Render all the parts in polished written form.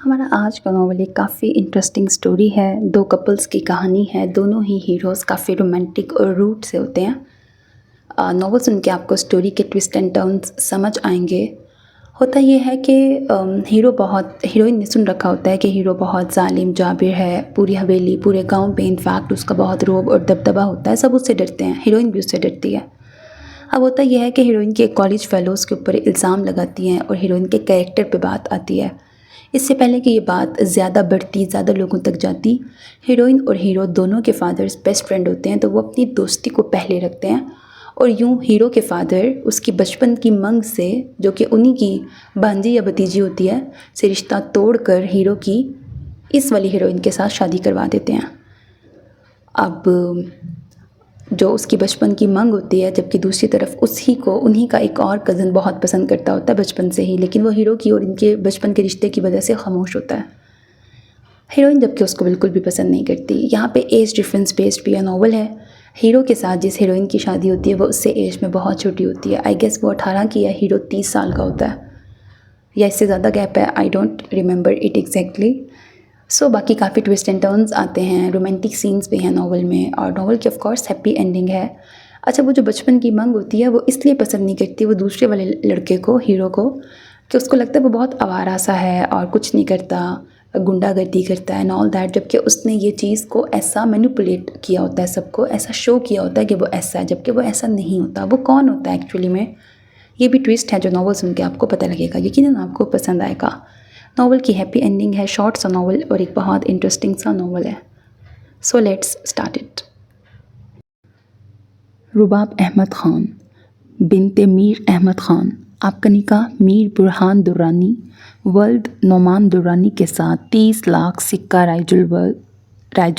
ہمارا آج کا ناول ایک کافی انٹرسٹنگ سٹوری ہے. 2 کپلز کی کہانی ہے. دونوں ہی ہیروز کافی رومانٹک اور روٹ سے ہوتے ہیں. ناول سن کے آپ کو سٹوری کے ٹوسٹ اینڈ ٹرنز سمجھ آئیں گے. ہوتا یہ ہے کہ ہیروئن نے سن رکھا ہوتا ہے کہ ہیرو بہت ظالم جابر ہے. پوری حویلی پورے گاؤں پہ انفیکٹ اس کا بہت رعب اور دبدبہ ہوتا ہے. سب اس سے ڈرتے ہیں. ہیروئن بھی اس سے ڈرتی ہے. اب ہوتا یہ ہے کہ ہیروئن کے کالج فیلوز کے اوپر الزام لگاتی ہیں اور ہیروئن کے کیریکٹر پہ بات آتی ہے. اس سے پہلے کہ یہ بات زیادہ بڑھتی زیادہ لوگوں تک جاتی، ہیروئن اور ہیرو دونوں کے فادرز بیسٹ فرینڈ ہوتے ہیں، تو وہ اپنی دوستی کو پہلے رکھتے ہیں. اور یوں ہیرو کے فادر اس کی بچپن کی منگ سے، جو کہ انہی کی بھانجی یا بھتیجی ہوتی ہے، سے رشتہ توڑ کر ہیرو کی اس والی ہیروئن کے ساتھ شادی کروا دیتے ہیں. اب جو اس کی بچپن کی منگ ہوتی ہے، جبکہ دوسری طرف انہی کا ایک اور کزن بہت پسند کرتا ہوتا ہے بچپن سے ہی، لیکن وہ ہیرو کی اور ان کے بچپن کے رشتے کی وجہ سے خاموش ہوتا ہے. ہیروئن جبکہ اس کو بالکل بھی پسند نہیں کرتی. یہاں پہ ایج ڈفرینس بیسڈ بھی یہ ناول ہے. ہیرو کے ساتھ جس ہیروئن کی شادی ہوتی ہے وہ اس سے ایج میں بہت چھوٹی ہوتی ہے. آئی گیس وہ 18 کی ہے، ہیرو 30 سال کا ہوتا ہے یا اس سے زیادہ گیپ ہے. I don't remember it exactly. باقی کافی ٹوسٹ اینڈ ٹرنز آتے ہیں. رومانٹک سینز بھی ہیں ناول میں، اور ناول کی آف کورس ہیپی اینڈنگ ہے. اچھا، وہ جو بچپن کی منگ ہوتی ہے وہ اس لیے پسند نہیں کرتی وہ دوسرے والے لڑکے کو، ہیرو کو، کہ اس کو لگتا ہے وہ بہت آوارہ سا ہے اور کچھ نہیں کرتا، گنڈا گردی کرتا ہے اینڈ آل دیٹ. جبکہ اس نے یہ چیز کو ایسا مینیپولیٹ کیا ہوتا ہے، سب کو ایسا شو کیا ہوتا ہے کہ وہ ایسا ہے، جبکہ وہ ایسا نہیں ہوتا. وہ کون ہوتا ہے ایکچولی میں؟ یہ بھی ٹوسٹ ہے جو ناول سن کے آپ کو پتہ لگے گا. یقیناً آپ کو پسند آئے گا. ناول کی ہیپی اینڈنگ ہے. شارٹ سا ناول اور ایک بہت انٹرسٹنگ سا ناول ہے. So let's start it. Rabab Ahmed Khan بنت میر احمد خان. آپ کا نکاح میر برہان درانی ولد نعمان درانی کے ساتھ 30 لاکھ سکہ رائج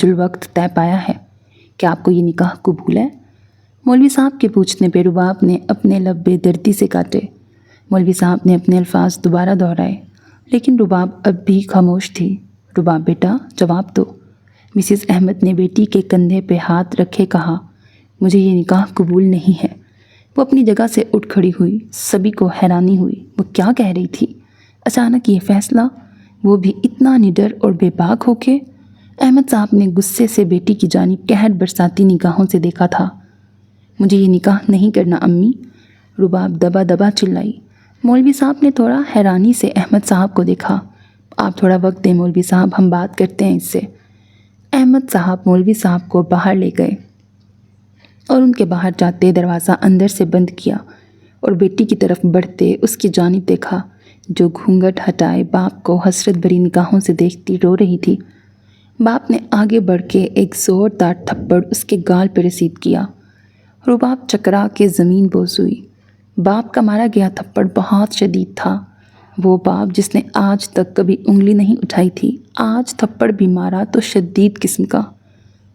الوقت طے پایا ہے. کیا آپ کو یہ نکاح قبول ہے؟ مولوی صاحب کے پوچھنے پہ رباب نے اپنے لب بے دردی سے کاٹے. مولوی صاحب نے اپنے الفاظ دوبارہ دہرائے، لیکن رباب اب بھی خاموش تھی. رباب بیٹا جواب دو. مسز احمد نے بیٹی کے کندھے پہ ہاتھ رکھے کہا، مجھے یہ نکاح قبول نہیں ہے. وہ اپنی جگہ سے اٹھ کھڑی ہوئی. سبھی کو حیرانی ہوئی. وہ کیا کہہ رہی تھی؟ اچانک یہ فیصلہ، وہ بھی اتنا نڈر اور بے باک ہو کے. احمد صاحب نے غصے سے بیٹی کی جانب قہر برساتی نگاہوں سے دیکھا تھا. مجھے یہ نکاح نہیں کرنا امی، رباب دبا دبا چلائی. مولوی صاحب نے تھوڑا حیرانی سے احمد صاحب کو دیکھا. آپ تھوڑا وقت دیں مولوی صاحب، ہم بات کرتے ہیں اس سے. احمد صاحب مولوی صاحب کو باہر لے گئے اور ان کے باہر جاتے دروازہ اندر سے بند کیا اور بیٹی کی طرف بڑھتے اس کی جانب دیکھا، جو گھونگھٹ ہٹائے باپ کو حسرت بھری نگاہوں سے دیکھتی رو رہی تھی. باپ نے آگے بڑھ کے ایک زوردار تھپڑ اس کے گال پہ رسید کیا. رباب چکرا کے زمین بوس ہوئی. باپ کا مارا گیا تھپڑ بہت شدید تھا. وہ باپ جس نے آج تک کبھی انگلی نہیں اٹھائی تھی، آج تھپڑ بھی مارا تو شدید قسم کا.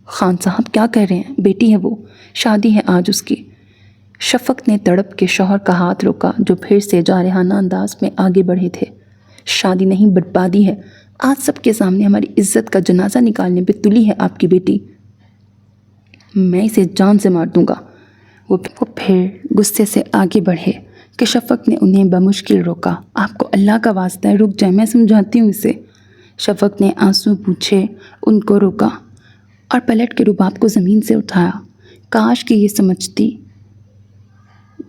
خان صاحب کیا کہہ رہے ہیں؟ بیٹی ہے وہ، شادی ہے آج اس کی. شفق نے تڑپ کے شوہر کا ہاتھ روکا، جو پھر سے جارحانہ انداز میں آگے بڑھے تھے. شادی نہیں، بربادی ہے. آج سب کے سامنے ہماری عزت کا جنازہ نکالنے پہ تلی ہے آپ کی بیٹی. میں اسے جان سے مار دوں گا. وہ پھر غصے سے آگے بڑھے کہ شفق نے انہیں بمشکل روکا. آپ کو اللہ کا واسطہ ہے، رک جائیں، میں سمجھاتی ہوں اسے. شفق نے آنسو پوچھے ان کو روکا اور پلٹ کے رباب کو زمین سے اٹھایا. کاش کہ یہ سمجھتی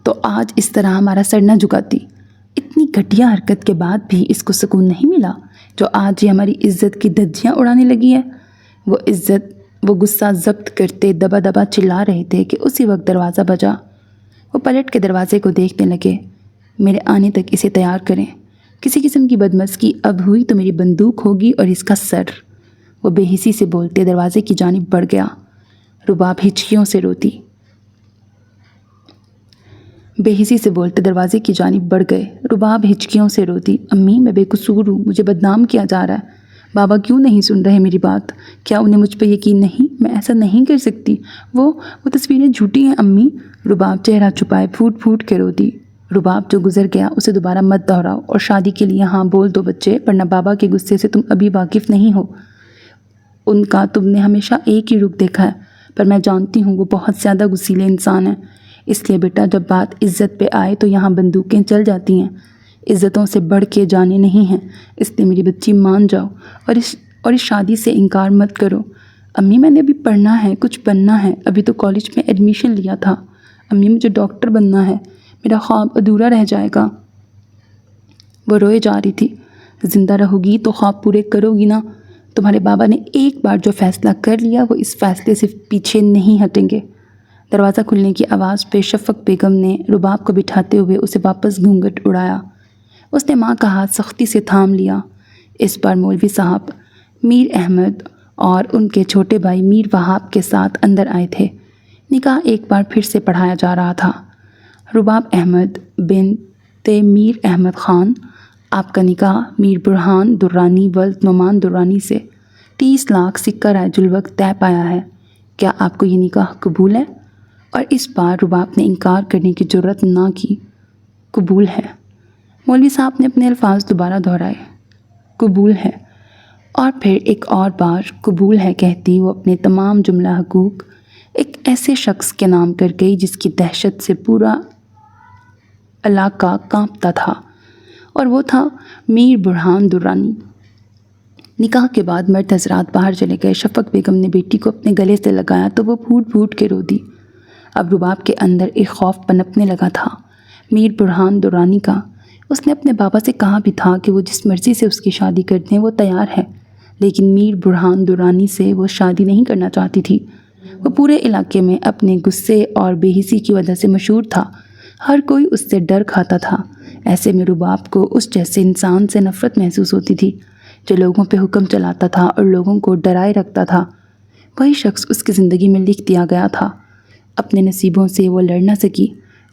تو آج اس طرح ہمارا سر نہ جھکاتی. اتنی گھٹیا حرکت کے بعد بھی اس کو سکون نہیں ملا جو آج یہ ہماری عزت کی دھجیاں اڑانے لگی ہے. وہ غصہ ضبط کرتے دبا دبا چلا رہے تھے کہ اسی وقت دروازہ بجا. وہ پلٹ کے دروازے کو دیکھنے لگے. میرے آنے تک اسے تیار کریں. کسی قسم کی بدمزگی اب ہوئی تو میری بندوق ہوگی اور اس کا سر. وہ بے حسی سے بولتے دروازے کی جانب بڑھ گیا. رباب ہچکیوں سے روتی. رباب ہچکیوں سے روتی. امی میں بے قصور ہوں، مجھے بدنام کیا جا رہا ہے. بابا کیوں نہیں سن رہے میری بات؟ کیا انہیں مجھ پہ یقین نہیں؟ میں ایسا نہیں کر سکتی. وہ تصویریں جھوٹی ہیں امی. رباب چہرہ چھپائے پھوٹ پھوٹ کے روتی. رباب جو گزر گیا اسے دوبارہ مت دہراؤ اور شادی کے لیے ہاں بول دو بچے، ورنہ بابا کے غصے سے تم ابھی واقف نہیں ہو. ان کا تم نے ہمیشہ ایک ہی رخ دیکھا ہے، پر میں جانتی ہوں وہ بہت زیادہ غصیلے انسان ہیں. اس لیے بیٹا جب بات عزت پہ آئے تو یہاں بندوقیں چل جاتی ہیں. عزتوں سے بڑھ کے جانے نہیں ہیں، اس لیے میری بچی مان جاؤ اور اس شادی سے انکار مت کرو۔ امی میں نے ابھی پڑھنا ہے، کچھ بننا ہے، ابھی تو کالج میں ایڈمیشن لیا تھا۔ امی مجھے ڈاکٹر بننا ہے، میرا خواب ادھورا رہ جائے گا۔ وہ روئے جا رہی تھی۔ زندہ رہو گی تو خواب پورے کرو گی نا؟ تمہارے بابا نے ایک بار جو فیصلہ کر لیا وہ اس فیصلے سے پیچھے نہیں ہٹیں گے۔ دروازہ کھلنے کی آواز پہ شفق بیگم نے رباب کو بٹھاتے ہوئے اسے واپس گھونگھٹ اڑایا۔ اس نے ماں کا ہاتھ سختی سے تھام لیا۔ اس بار مولوی صاحب میر احمد اور ان کے چھوٹے بھائی میر وہاب کے ساتھ اندر آئے تھے۔ نکاح ایک بار پھر سے پڑھایا جا رہا تھا۔ رباب احمد بنت میر احمد خان، آپ کا نکاح میر برہان درانی ولد نعمان درانی سے 30 لاکھ سکہ رائج الوقت طے پایا ہے۔ کیا آپ کو یہ نکاح قبول ہے؟ اور اس بار رباب نے انکار کرنے کی جرات نہ کی۔ قبول ہے۔ مولوی صاحب نے اپنے الفاظ دوبارہ دہرائے۔ قبول ہے۔ اور پھر ایک اور بار قبول ہے کہتی وہ اپنے تمام جملہ حقوق ایک ایسے شخص کے نام کر گئی جس کی دہشت سے پورا علاقہ کانپتا تھا، اور وہ تھا میر برہان درانی۔ نکاح کے بعد مرد حضرات باہر چلے گئے۔ شفق بیگم نے بیٹی کو اپنے گلے سے لگایا تو وہ پھوٹ پھوٹ کے رو دی۔ اب رباب کے اندر ایک خوف پنپنے لگا تھا میر برہان درانی کا۔ اس نے اپنے بابا سے کہا بھی تھا کہ وہ جس مرضی سے اس کی شادی کر دیں وہ تیار ہے، لیکن میر برہان درانی سے وہ شادی نہیں کرنا چاہتی تھی۔ وہ پورے علاقے میں اپنے غصے اور بے حسی کی وجہ سے مشہور تھا۔ ہر کوئی اس سے ڈر کھاتا تھا۔ ایسے میں رباب کو اس جیسے انسان سے نفرت محسوس ہوتی تھی جو لوگوں پہ حکم چلاتا تھا اور لوگوں کو ڈرائے رکھتا تھا۔ وہی شخص اس کی زندگی میں لکھ دیا گیا تھا۔ اپنے نصیبوں سے وہ لڑ نہ سکی،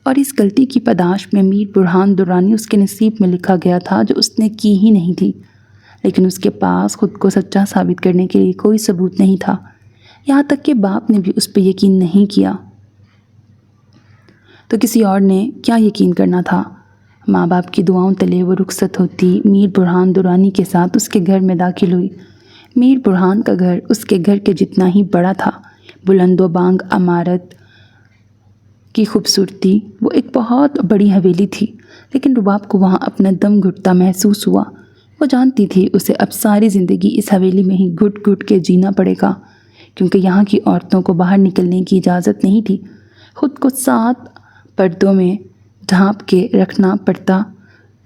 اور اس غلطی کی پاداش میں میر برہان درانی اس کے نصیب میں لکھا گیا تھا جو اس نے کی ہی نہیں تھی، لیکن اس کے پاس خود کو سچا ثابت کرنے کے لیے کوئی ثبوت نہیں تھا۔ یہاں تک کہ باپ نے بھی اس پہ یقین نہیں کیا تو کسی اور نے کیا یقین کرنا تھا؟ ماں باپ کی دعاؤں تلے وہ رخصت ہوتی میر برہان درانی کے ساتھ اس کے گھر میں داخل ہوئی۔ میر برہان کا گھر اس کے گھر کے جتنا ہی بڑا تھا۔ بلند و بانگ عمارت کی خوبصورتی، وہ ایک بہت بڑی حویلی تھی، لیکن رباب کو وہاں اپنا دم گھٹتا محسوس ہوا۔ وہ جانتی تھی اسے اب ساری زندگی اس حویلی میں ہی گھٹ گھٹ کے جینا پڑے گا، کیونکہ یہاں کی عورتوں کو باہر نکلنے کی اجازت نہیں تھی۔ خود کو 7 پردوں میں ڈھانپ کے رکھنا پڑتا۔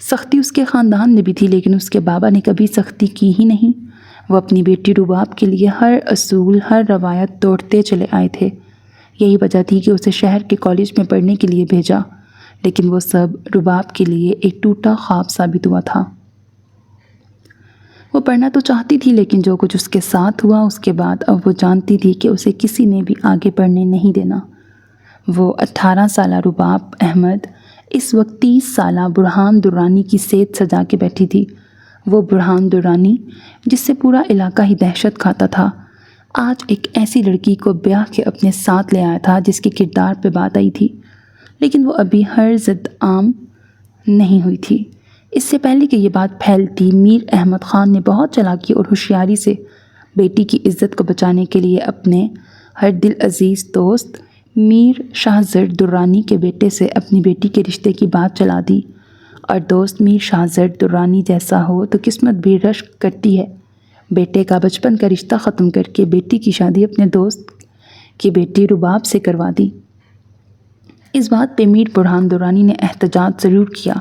سختی اس کے خاندان میں بھی تھی، لیکن اس کے بابا نے کبھی سختی کی ہی نہیں۔ وہ اپنی بیٹی رباب کے لیے ہر اصول، ہر روایت توڑتے چلے آئے تھے۔ یہی وجہ تھی کہ اسے شہر کے کالج میں پڑھنے کے لیے بھیجا، لیکن وہ سب رباب کے لیے ایک ٹوٹا خواب ثابت ہوا تھا۔ وہ پڑھنا تو چاہتی تھی، لیکن جو کچھ اس کے ساتھ ہوا اس کے بعد اب وہ جانتی تھی کہ اسے کسی نے بھی آگے پڑھنے نہیں دینا۔ وہ 18 سالہ رباب احمد اس وقت 30 سالہ برہان درانی کی صحت سجا کے بیٹھی تھی۔ وہ برہان درانی جس سے پورا علاقہ ہی دہشت کھاتا تھا، آج ایک ایسی لڑکی کو بیاہ کے اپنے ساتھ لے آیا تھا جس کے کردار پہ بات آئی تھی، لیکن وہ ابھی ہر ضد عام نہیں ہوئی تھی۔ اس سے پہلے کہ یہ بات پھیلتی، میر احمد خان نے بہت چالاکی اور ہوشیاری سے بیٹی کی عزت کو بچانے کے لیے اپنے ہر دل عزیز دوست میر شاہ زر درانی کے بیٹے سے اپنی بیٹی کے رشتے کی بات چلا دی، اور دوست میر شاہ زر درانی جیسا ہو تو قسمت بھی رشک کرتی ہے۔ بیٹے کا بچپن کا رشتہ ختم کر کے بیٹی کی شادی اپنے دوست کی بیٹی رباب سے کروا دی۔ اس بات پہ میر برہان درانی نے احتجاج ضرور کیا،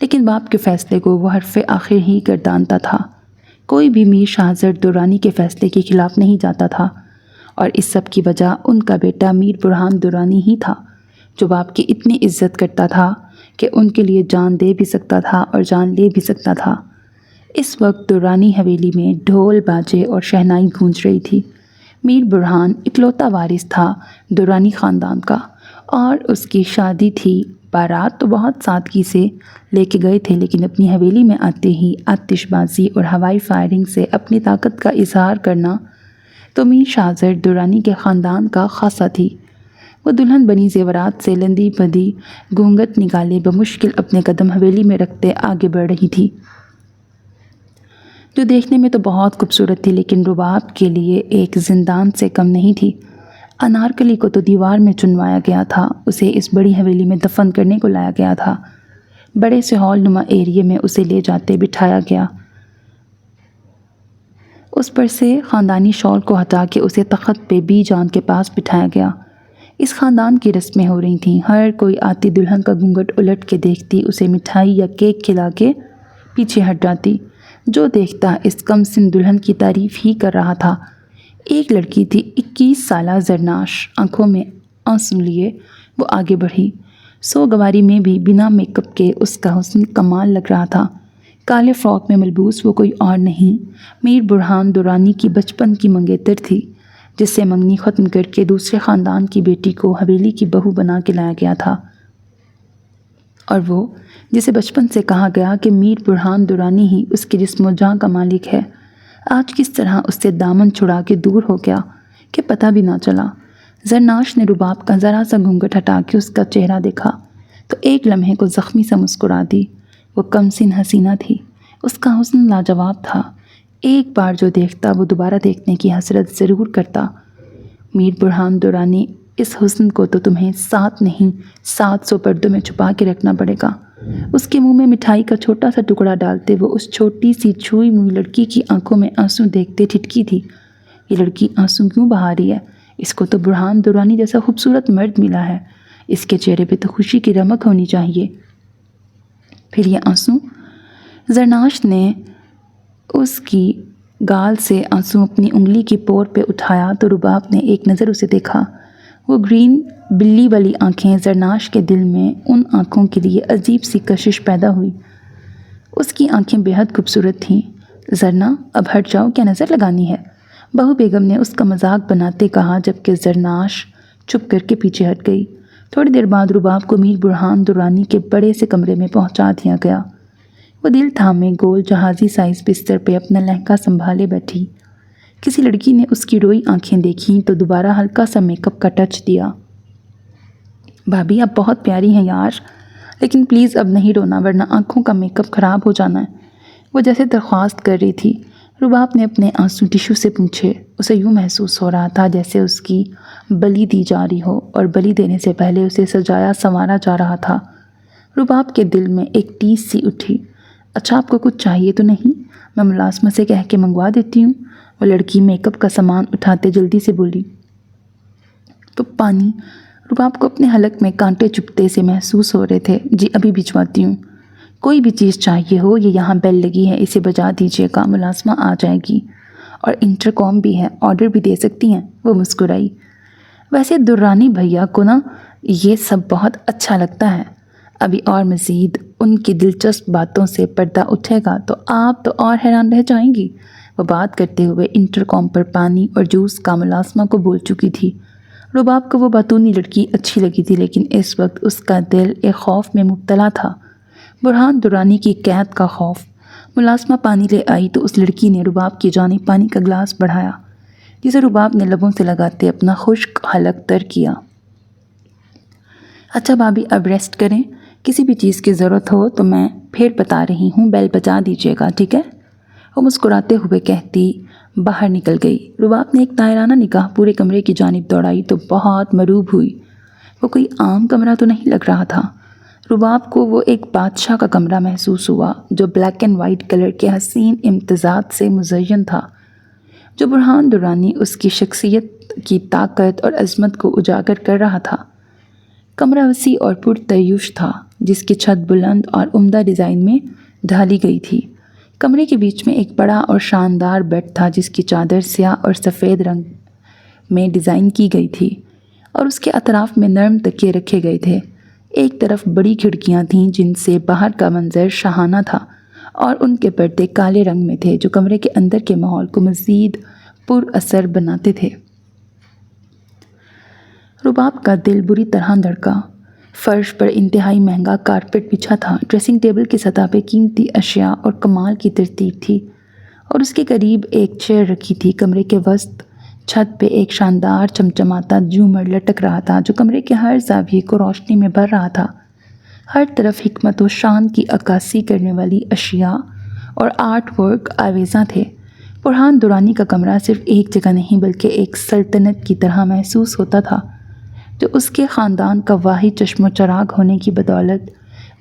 لیکن باپ کے فیصلے کو وہ حرف آخر ہی گردانتا تھا۔ کوئی بھی میر شاہ زر درانی کے فیصلے کے خلاف نہیں جاتا تھا، اور اس سب کی وجہ ان کا بیٹا میر برہان درانی ہی تھا، جو باپ کی اتنی عزت کرتا تھا کہ ان کے لیے جان دے بھی سکتا تھا اور جان لے بھی سکتا تھا۔ اس وقت درانی حویلی میں ڈھول باجے اور شہنائی گونج رہی تھی۔ میر برہان اکلوتا وارث تھا درانی خاندان کا، اور اس کی شادی تھی۔ بارات تو بہت سادگی سے لے کے گئے تھے، لیکن اپنی حویلی میں آتے ہی آتش بازی اور ہوائی فائرنگ سے اپنی طاقت کا اظہار کرنا تو میر شاہ زر درانی کے خاندان کا خاصہ تھی۔ وہ دلہن بنی زیورات سے لندی بدی گھونگھٹ نکالے بمشکل اپنے قدم حویلی میں رکھتے آگے بڑھ رہی تھی، جو دیکھنے میں تو بہت خوبصورت تھی، لیکن رباب کے لیے ایک زندان سے کم نہیں تھی۔ انارکلی کو تو دیوار میں چنوایا گیا تھا، اسے اس بڑی حویلی میں دفن کرنے کو لایا گیا تھا۔ بڑے سے ہال نما ایریے میں اسے لے جاتے بٹھایا گیا۔ اس پر سے خاندانی شال کو ہٹا کے اسے تخت پہ بی جان کے پاس بٹھایا گیا۔ اس خاندان کی رسمیں ہو رہی تھیں۔ ہر کوئی آتی دلہن کا گھونگھٹ الٹ کے دیکھتی، اسے مٹھائی یا کیک کھلا کے پیچھے ہٹ جاتی۔ جو دیکھتا اس کم سن دلہن کی تعریف ہی کر رہا تھا۔ ایک لڑکی تھی 21 سالہ زرناش، آنکھوں میں آنسو لیے وہ آگے بڑھی۔ سوگواری میں بھی بنا میک اپ کے اس کا حسن کمال لگ رہا تھا۔ کالے فراک میں ملبوس وہ کوئی اور نہیں، میر برہان درانی کی بچپن کی منگیتر تھی، جس سے منگنی ختم کر کے دوسرے خاندان کی بیٹی کو حویلی کی بہو بنا کے لایا گیا تھا، اور وہ جسے بچپن سے کہا گیا کہ میر برہان درانی ہی اس کے جسم و جاں کا مالک ہے، آج کس طرح اس سے دامن چھڑا کے دور ہو گیا کہ پتہ بھی نہ چلا۔ زرناش نے رباب کا ذرا سا گھونگھٹ ہٹا کے اس کا چہرہ دیکھا تو ایک لمحے کو زخمی سا مسکرا دی۔ وہ کم سن حسینہ تھی، اس کا حسن لاجواب تھا۔ ایک بار جو دیکھتا وہ دوبارہ دیکھنے کی حسرت ضرور کرتا۔ میر برہان درانی، اس حسن کو تو تمہیں 7 نہیں 700 پردوں میں چھپا کے رکھنا پڑے گا۔ اس کے منہ میں مٹھائی کا چھوٹا سا ٹکڑا ڈالتے وہ اس چھوٹی سی چھوئی موئی لڑکی کی آنکھوں میں آنسو دیکھتے ٹھٹکی تھی۔ یہ لڑکی آنسو کیوں بہا رہی ہے؟ اس کو تو برہان درانی جیسا خوبصورت مرد ملا ہے، اس کے چہرے پہ تو خوشی کی رمق ہونی چاہیے، پھر یہ آنسو؟ زرناش نے اس کی گال سے آنسو اپنی انگلی کی پور پہ اٹھایا تو رباب نے ایک نظر اسے دیکھا۔ وہ گرین بلی والی آنکھیں، زرناش کے دل میں ان آنکھوں کے لیے عجیب سی کشش پیدا ہوئی۔ اس کی آنکھیں بے حد خوبصورت تھیں۔ زرنا، اب ہٹ جاؤ، کیا نظر لگانی ہے؟ بہو بیگم نے اس کا مذاق بناتے کہا، جبکہ زرناش چپ کر کے پیچھے ہٹ گئی۔ تھوڑی دیر بعد رباب کو میر برہان درانی کے بڑے سے کمرے میں پہنچا دیا گیا۔ وہ دل تھامے گول جہازی سائز بستر پہ اپنا لہنگا سنبھالے بیٹھی۔ کسی لڑکی نے اس کی روئی آنکھیں دیکھیں تو دوبارہ ہلکا سا میک اپ کا ٹچ دیا۔ بھابھی آپ بہت پیاری ہیں یار، لیکن پلیز اب نہیں رونا ورنہ آنکھوں کا میک اپ خراب ہو جانا ہے، وہ جیسے درخواست کر رہی تھی۔ رباب نے اپنے آنسو ٹشو سے پوچھے۔ اسے یوں محسوس ہو رہا تھا جیسے اس کی بلی دی جا رہی ہو اور بلی دینے سے پہلے اسے سجایا سنوارا جا رہا تھا۔ رباب کے دل میں ایک ٹیس سی اٹھی۔ اچھا، آپ کو کچھ چاہیے تو نہیں؟ میں ملازمہ سے کہہ کے منگوا دیتی ہوں، وہ لڑکی میک اپ کا سامان اٹھاتے جلدی سے بولی۔ تو پانی؟ رباب کو اپنے حلق میں کانٹے چبھتے سے محسوس ہو رہے تھے۔ جی ابھی بھجواتی ہوں۔ کوئی بھی چیز چاہیے ہو، یہ یہاں بیل لگی ہے، اسے بجا دیجیے گا، ملازمہ آ جائے گی، اور انٹر کام بھی ہے، آرڈر بھی دے سکتی ہیں، وہ مسکرائی۔ ویسے درانی بھیا کو نا یہ سب بہت اچھا لگتا ہے، ابھی اور مزید ان کی دلچسپ باتوں سے پردہ اٹھے گا تو آپ تو اور حیران رہ جائیں گی۔ وہ بات کرتے ہوئے انٹر کام پر پانی اور جوس کا ملازمہ کو بول چکی تھی۔ رباب کو وہ باتونی لڑکی اچھی لگی تھی، لیکن اس وقت اس کا دل ایک خوف میں مبتلا تھا، برہان درانی کی قید کا خوف۔ ملازمہ پانی لے آئی تو اس لڑکی نے رباب کی جانب پانی کا گلاس بڑھایا، جسے رباب نے لبوں سے لگاتے اپنا خشک حلق تر کیا۔ اچھا بھابھی، اب ریسٹ کریں، کسی بھی چیز کی ضرورت ہو تو میں پھر بتا رہی ہوں، بیل بجا دیجیے گا، ٹھیک ہے؟ وہ مسکراتے ہوئے کہتی باہر نکل گئی۔ رباب نے ایک طائرانہ نگاہ پورے کمرے کی جانب دوڑائی تو بہت مروب ہوئی۔ وہ کوئی عام کمرہ تو نہیں لگ رہا تھا۔ رباب کو وہ ایک بادشاہ کا کمرہ محسوس ہوا، جو بلیک اینڈ وائٹ کلر کے حسین امتزاج سے مزین تھا، جو برہان درانی اس کی شخصیت کی طاقت اور عظمت کو اجاگر کر رہا تھا۔ کمرہ وسیع اور پرتعیش تھا، جس کی چھت بلند اور عمدہ ڈیزائن میں ڈھالی گئی تھی۔ کمرے کے بیچ میں ایک بڑا اور شاندار بیڈ تھا، جس کی چادر سیاہ اور سفید رنگ میں ڈیزائن کی گئی تھی اور اس کے اطراف میں نرم تکیے رکھے گئے تھے۔ ایک طرف بڑی کھڑکیاں تھیں جن سے باہر کا منظر شاہانہ تھا، اور ان کے پردے کالے رنگ میں تھے جو کمرے کے اندر کے ماحول کو مزید پر اثر بناتے تھے۔ رباب کا دل بری طرح دھڑکا۔ فرش پر انتہائی مہنگا کارپیٹ بچھا تھا، ڈریسنگ ٹیبل کی سطح پہ قیمتی اشیاء اور کمال کی ترتیب تھی، اور اس کے قریب ایک چیئر رکھی تھی۔ کمرے کے وسط چھت پہ ایک شاندار چمچماتا جھومر لٹک رہا تھا، جو کمرے کے ہر زاویے کو روشنی میں بھر رہا تھا۔ ہر طرف حکمت و شان کی عکاسی کرنے والی اشیاء اور آرٹ ورک آویزاں تھے۔ برہان درانی کا کمرہ صرف ایک جگہ نہیں بلکہ ایک سلطنت کی طرح محسوس ہوتا تھا، جو اس کے خاندان کا واحد چشم و چراغ ہونے کی بدولت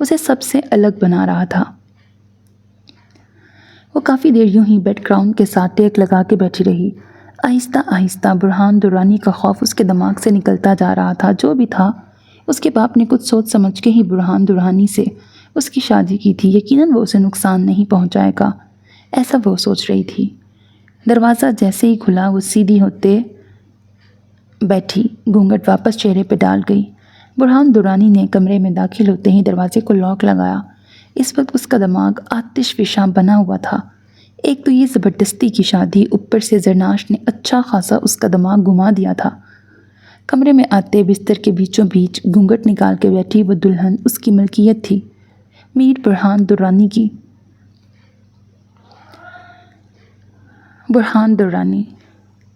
اسے سب سے الگ بنا رہا تھا۔ وہ کافی دیر یوں ہی بیک گراؤنڈ کے ساتھ ٹیک لگا کے بیٹھی رہی۔ آہستہ آہستہ برہان درانی کا خوف اس کے دماغ سے نکلتا جا رہا تھا۔ جو بھی تھا، اس کے باپ نے کچھ سوچ سمجھ کے ہی برہان درانی سے اس کی شادی کی تھی۔ یقیناً وہ اسے نقصان نہیں پہنچائے گا، ایسا وہ سوچ رہی تھی۔ دروازہ جیسے ہی کھلا، وہ سیدھی ہوتے بیٹھی، گھونگھٹ واپس چہرے پہ ڈال گئی۔ برہان درانی نے کمرے میں داخل ہوتے ہی دروازے کو لاک لگایا۔ اس وقت اس کا دماغ آتش فشاں بنا ہوا تھا۔ ایک تو یہ زبردستی کی شادی، اوپر سے زرناش نے اچھا خاصا اس کا دماغ گھما دیا تھا۔ کمرے میں آتے بستر کے بیچوں بیچ گھونگھٹ نکال کے بیٹھی وہ دلہن اس کی ملکیت تھی، میر برہان درانی کی۔ برہان درانی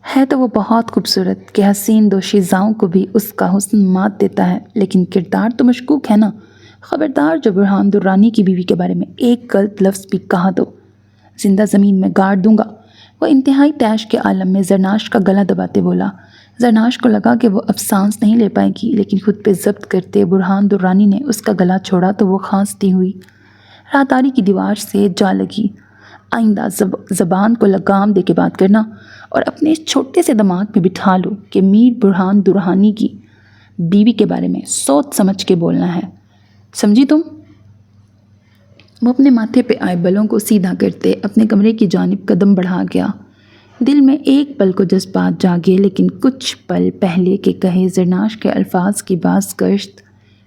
ہے تو وہ بہت خوبصورت کہ حسین دوشیزاؤں کو بھی اس کا حسن مات دیتا ہے، لیکن کردار تو مشکوک ہے نا۔ خبردار جو برہان درانی کی بیوی کے بارے میں ایک غلط لفظ بھی کہا تو زندہ زمین میں گاڑ دوں گا۔ وہ انتہائی طیش کے عالم میں زرناش کا گلا دباتے بولا۔ زرناش کو لگا کہ وہ اب سانس نہیں لے پائے گی، لیکن خود پہ ضبط کرتے برہان درانی نے اس کا گلا چھوڑا تو وہ کھانستی ہوئی راہداری کی دیوار سے جا لگی۔ آئندہ زبان کو لگام دے کے بات کرنا، اور اپنے اس چھوٹے سے دماغ میں بٹھا لو کہ میر برہان درانی کی بیوی کے بارے میں سوچ سمجھ کے بولنا ہے، سمجھی تم؟ وہ اپنے ماتھے پہ آئے بلوں کو سیدھا کرتے اپنے کمرے کی جانب قدم بڑھا گیا۔ دل میں ایک پل کو جذبات جاگے، لیکن کچھ پل پہلے کے کہے زرناش کے الفاظ کی باز گشت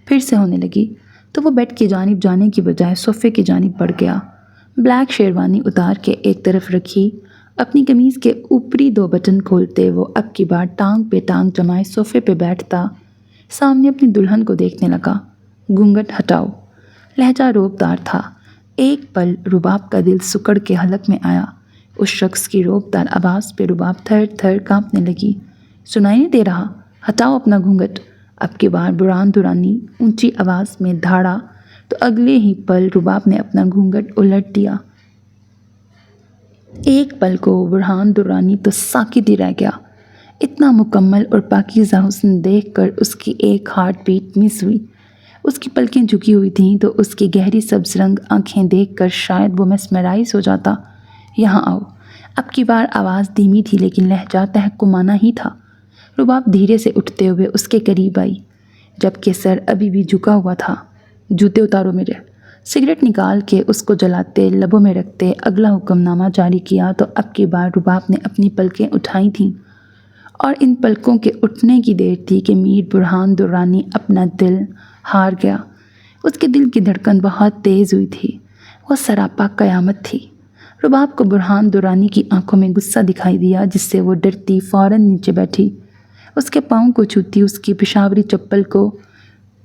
پھر سے ہونے لگی تو وہ بیڈ کی جانب جانے کی بجائے صوفے کی جانب بڑھ گیا۔ بلیک شیروانی اتار کے ایک طرف رکھی، اپنی قمیض کے اوپری 2 بٹن کھولتے وہ اب کی بار ٹانگ پہ ٹانگ جمائے صوفے پہ بیٹھتا سامنے اپنی دلہن کو دیکھنے لگا۔ گھونگھٹ ہٹاؤ، لہجہ روبدار تھا۔ ایک پل رباب کا دل سکڑ کے حلق میں آیا۔ اس شخص کی روبدار آواز پہ رباب تھر تھر کانپنے لگی۔ سنائی نہیں دے رہا؟ ہٹاؤ اپنا گھونگھٹ۔ اب کی بار برہان درانی اونچی آواز میں دھاڑا تو اگلے ہی پل رباب نے اپنا گھونگھٹ الٹ دیا۔ ایک پل کو برہان درانی تو ساکت ہی رہ گیا۔ اتنا مکمل اور پاکیزہ حسن دیکھ کر اس کی ایک ہارٹ بیٹ مس ہوئی۔ اس کی پلکیں جھکی ہوئی تھیں تو اس کی گہری سبز رنگ آنکھیں دیکھ کر شاید وہ میسمرائز ہو جاتا۔ یہاں آؤ۔ اب کی بار آواز دھیمی تھی لیکن لہجہ تحکمانہ ہی تھا۔ رباب دھیرے سے اٹھتے ہوئے اس کے قریب آئی، جبکہ سر ابھی بھی جھکا ہوا تھا۔ جوتے اتارو میرے۔ سگریٹ نکال کے اس کو جلاتے لبوں میں رکھتے اگلا حکم نامہ جاری کیا تو اب کی بار رباب نے اپنی پلکیں اٹھائی تھیں، اور ان پلکوں کے اٹھنے کی دیر تھی کہ میر برہان درانی اپنا دل ہار گیا۔ اس کے دل کی دھڑکن بہت تیز ہوئی تھی، وہ سراپا قیامت تھی۔ رباب کو برہان درانی کی آنکھوں میں غصہ دکھائی دیا، جس سے وہ ڈرتی فوراً نیچے بیٹھی۔ اس کے پاؤں کو چھوتی اس کی پشاوری چپل کو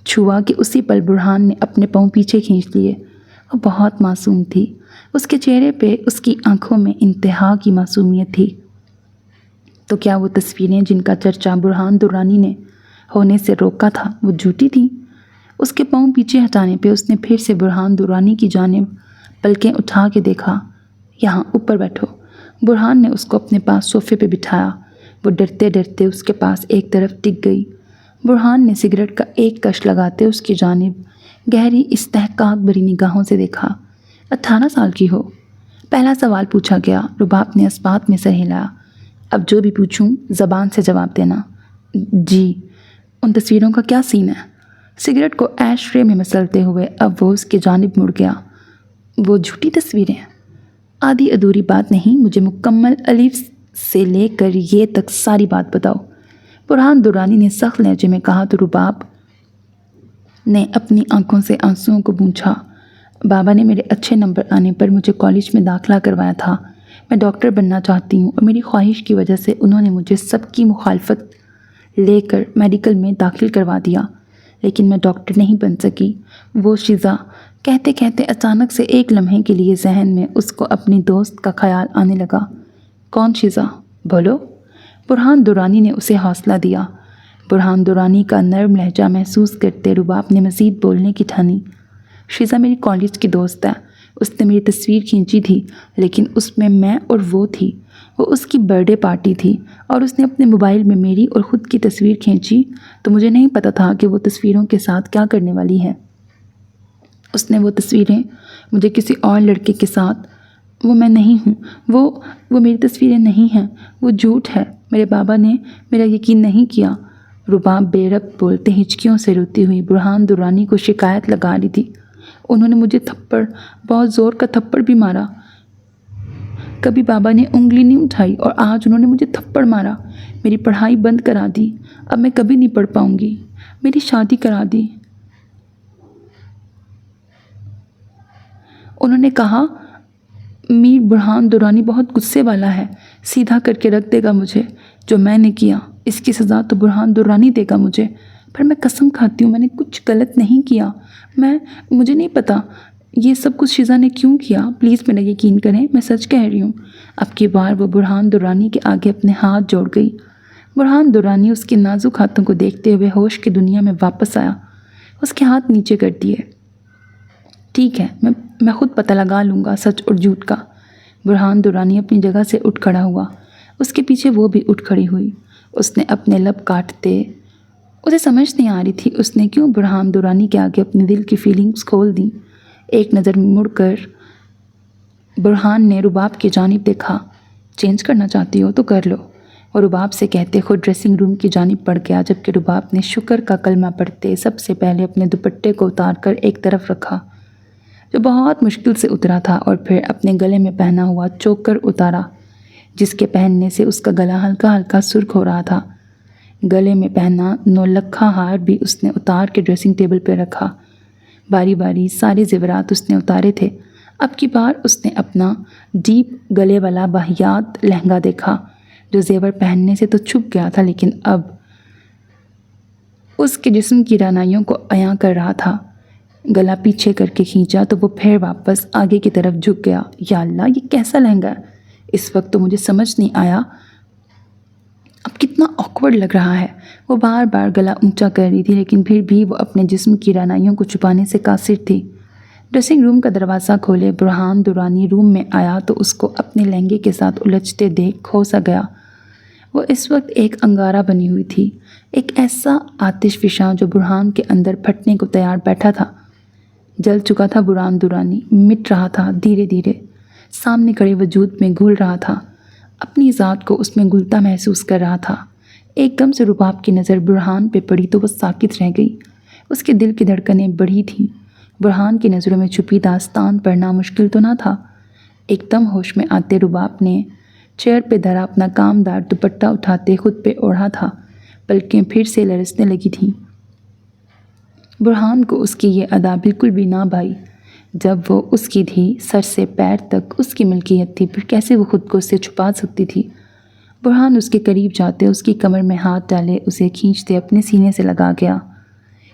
چھوا کہ اسی پل برہان نے اپنے پاؤں پیچھے کھینچ لیے۔ وہ بہت معصوم تھی، اس کے چہرے پہ، اس کی آنکھوں میں انتہا کی معصومیت تھی۔ تو کیا وہ تصویریں جن کا چرچا برہان درانی نے ہونے سے روکا تھا وہ جھوٹی تھیں؟ اس کے پاؤں پیچھے ہٹانے پہ اس نے پھر سے برہان درانی کی جانب پلکیں اٹھا کے دیکھا۔ یہاں اوپر بیٹھو۔ برہان نے اس کو اپنے پاس صوفے پہ بٹھایا۔ وہ ڈرتے ڈرتے اس کے پاس ایک طرف ٹک گئی۔ برہان نے سگریٹ کا ایک کش لگاتے اس کی جانب گہری استحقاق بھری نگاہوں سے دیکھا۔ 18 سال کی ہو؟ پہلا سوال پوچھا گیا۔ رباب نے اسبات میں سر ہلایا۔ اب جو بھی پوچھوں زبان سے جواب دینا۔ جی۔ ان تصویروں کا کیا سین ہے؟ سگریٹ کو ایش ٹرے میں مسلتے ہوئے اب وہ اس کی جانب مڑ گیا۔ وہ جھوٹی تصویریں ہیں؟ آدھی ادھوری بات نہیں، مجھے مکمل الف سے لے کر یہ تک ساری بات بتاؤ۔ برہان درانی نے سخت لہجے میں کہا تو رباب نے اپنی آنکھوں سے آنسوؤں کو پوچھا۔ بابا نے میرے اچھے نمبر آنے پر مجھے کالج میں داخلہ کروایا تھا۔ میں ڈاکٹر بننا چاہتی ہوں، اور میری خواہش کی وجہ سے انہوں نے مجھے سب کی مخالفت لے کر میڈیکل میں داخل کروا دیا، لیکن میں ڈاکٹر نہیں بن سکی۔ وہ شیزا کہتے کہتے اچانک سے ایک لمحے کے لیے ذہن میں اس کو اپنی دوست کا خیال آنے لگا۔ کون شیزا؟ بولو۔ برہان درانی نے اسے حوصلہ دیا۔ برہان درانی کا نرم لہجہ محسوس کرتے رباب نے مزید بولنے کی ٹھانی۔ شیزا میری کالج کی دوست ہے، اس نے میری تصویر کھینچی تھی، لیکن اس میں اور وہ تھی۔ وہ اس کی برتھ ڈے پارٹی تھی اور اس نے اپنے موبائل میں میری اور خود کی تصویر کھینچی تو مجھے نہیں پتا تھا کہ وہ تصویروں کے ساتھ کیا کرنے والی ہے۔ اس نے وہ تصویریں مجھے کسی اور لڑکے کے ساتھ، وہ میں نہیں ہوں، وہ میری تصویریں نہیں ہیں، وہ جھوٹ ہے۔ میرے بابا نے میرا یقین نہیں کیا۔ رباب بے ربط بولتے ہچکیوں سے روتی ہوئی برہان درانی کو شکایت لگا رہی تھی۔ انہوں نے مجھے تھپڑ، بہت زور کا تھپڑ بھی مارا۔ کبھی بابا نے انگلی نہیں اٹھائی اور آج انہوں نے مجھے تھپڑ مارا۔ میری پڑھائی بند کرا دی، اب میں کبھی نہیں پڑھ پاؤں گی۔ میری شادی کرا دی۔ انہوں نے کہا میر برہان درانی بہت غصے والا ہے، سیدھا کر کے رکھ دے گا مجھے۔ جو میں نے کیا اس کی سزا تو برہان درانی دے گا مجھے۔ پر میں قسم کھاتی ہوں میں نے کچھ غلط نہیں کیا۔ مجھے نہیں پتا یہ سب کچھ شیزا نے کیوں کیا۔ پلیز میرا یقین کریں، میں سچ کہہ رہی ہوں۔ اب کی بار وہ برہان درانی کے آگے اپنے ہاتھ جوڑ گئی۔ برہان درانی اس کے نازک ہاتھوں کو دیکھتے ہوئے ہوش کی دنیا میں واپس آیا۔ اس کے ہاتھ نیچے کر دیے۔ ٹھیک ہے، میں خود پتہ لگا لوں گا سچ اور جھوٹ کا۔ برہان درانی اپنی جگہ سے اٹھ کھڑا ہوا۔ اس کے پیچھے وہ بھی اٹھ کھڑی ہوئی۔ اس نے اپنے لب کاٹتے، اسے سمجھ نہیں آ رہی تھی اس نے کیوں برہان درانی کے آگے اپنے دل کی فیلنگز کھول دیں۔ ایک نظر مڑ کر برہان نے رباب کی جانب دیکھا۔ چینج کرنا چاہتی ہو تو کر لو، اور رباب سے کہتے خود ڈریسنگ روم کی جانب بڑھ گیا، جبکہ رباب نے شکر کا کلمہ پڑھتے سب سے پہلے اپنے دوپٹے کو اتار کر ایک طرف رکھا، جو بہت مشکل سے اترا تھا، اور پھر اپنے گلے میں پہنا ہوا چوکر اتارا، جس کے پہننے سے اس کا گلا ہلکا ہلکا سرخ ہو رہا تھا۔ گلے میں پہنا نولکھا ہار بھی اس نے اتار کے ڈریسنگ ٹیبل پہ رکھا۔ باری باری سارے زیورات اس نے اتارے تھے۔ اب کی بار اس نے اپنا ڈیپ گلے والا باحیات لہنگا دیکھا، جو زیور پہننے سے تو چھپ گیا تھا لیکن اب اس کے جسم کی رعنائیوں کو عیاں کر رہا تھا۔ گلا پیچھے کر کے کھینچا تو وہ پھر واپس آگے کی طرف جھک گیا۔ یا اللہ، یہ کیسا لہنگا ہے؟ اس وقت تو مجھے سمجھ نہیں آیا اب کتنا آکورڈ لگ رہا ہے۔ وہ بار بار گلا اونچا کر رہی تھی لیکن پھر بھی وہ اپنے جسم کی رعنائیوں کو چھپانے سے قاصر تھی۔ ڈریسنگ روم کا دروازہ کھولے برہان درانی روم میں آیا تو اس کو اپنے لہنگے کے ساتھ الجھتے دیکھ کھوسا گیا۔ وہ اس وقت ایک انگارہ بنی ہوئی تھی، ایک ایسا آتش فشاں جو برہان کے اندر پھٹنے کو تیار بیٹھا تھا۔ جل چکا تھا برہان درانی، مٹ رہا تھا دھیرے دھیرے، سامنے کھڑے وجود میں گھل رہا تھا، اپنی ذات کو اس میں گلتا محسوس کر رہا تھا۔ ایک دم سے رباب کی نظر برہان پہ پڑی تو وہ ساکت رہ گئی۔ اس کے دل کی دھڑکنیں بڑھی تھیں۔ برہان کی نظروں میں چھپی داستان پڑھنا مشکل تو نہ تھا۔ ایک دم ہوش میں آتے رباب نے چیئر پہ دھرا اپنا کامدار دوپٹہ اٹھاتے خود پہ اوڑھا تھا۔ پلکیں پھر سے لرزنے لگی تھیں۔ برہان کو اس کی یہ ادا بالکل بھی نہ بھائی۔ جب وہ اس کی تھی، سر سے پیر تک اس کی ملکیت تھی، پھر کیسے وہ خود کو اس سے چھپا سکتی تھی؟ برہان اس کے قریب جاتے اس کی کمر میں ہاتھ ڈالے اسے کھینچتے اپنے سینے سے لگا گیا۔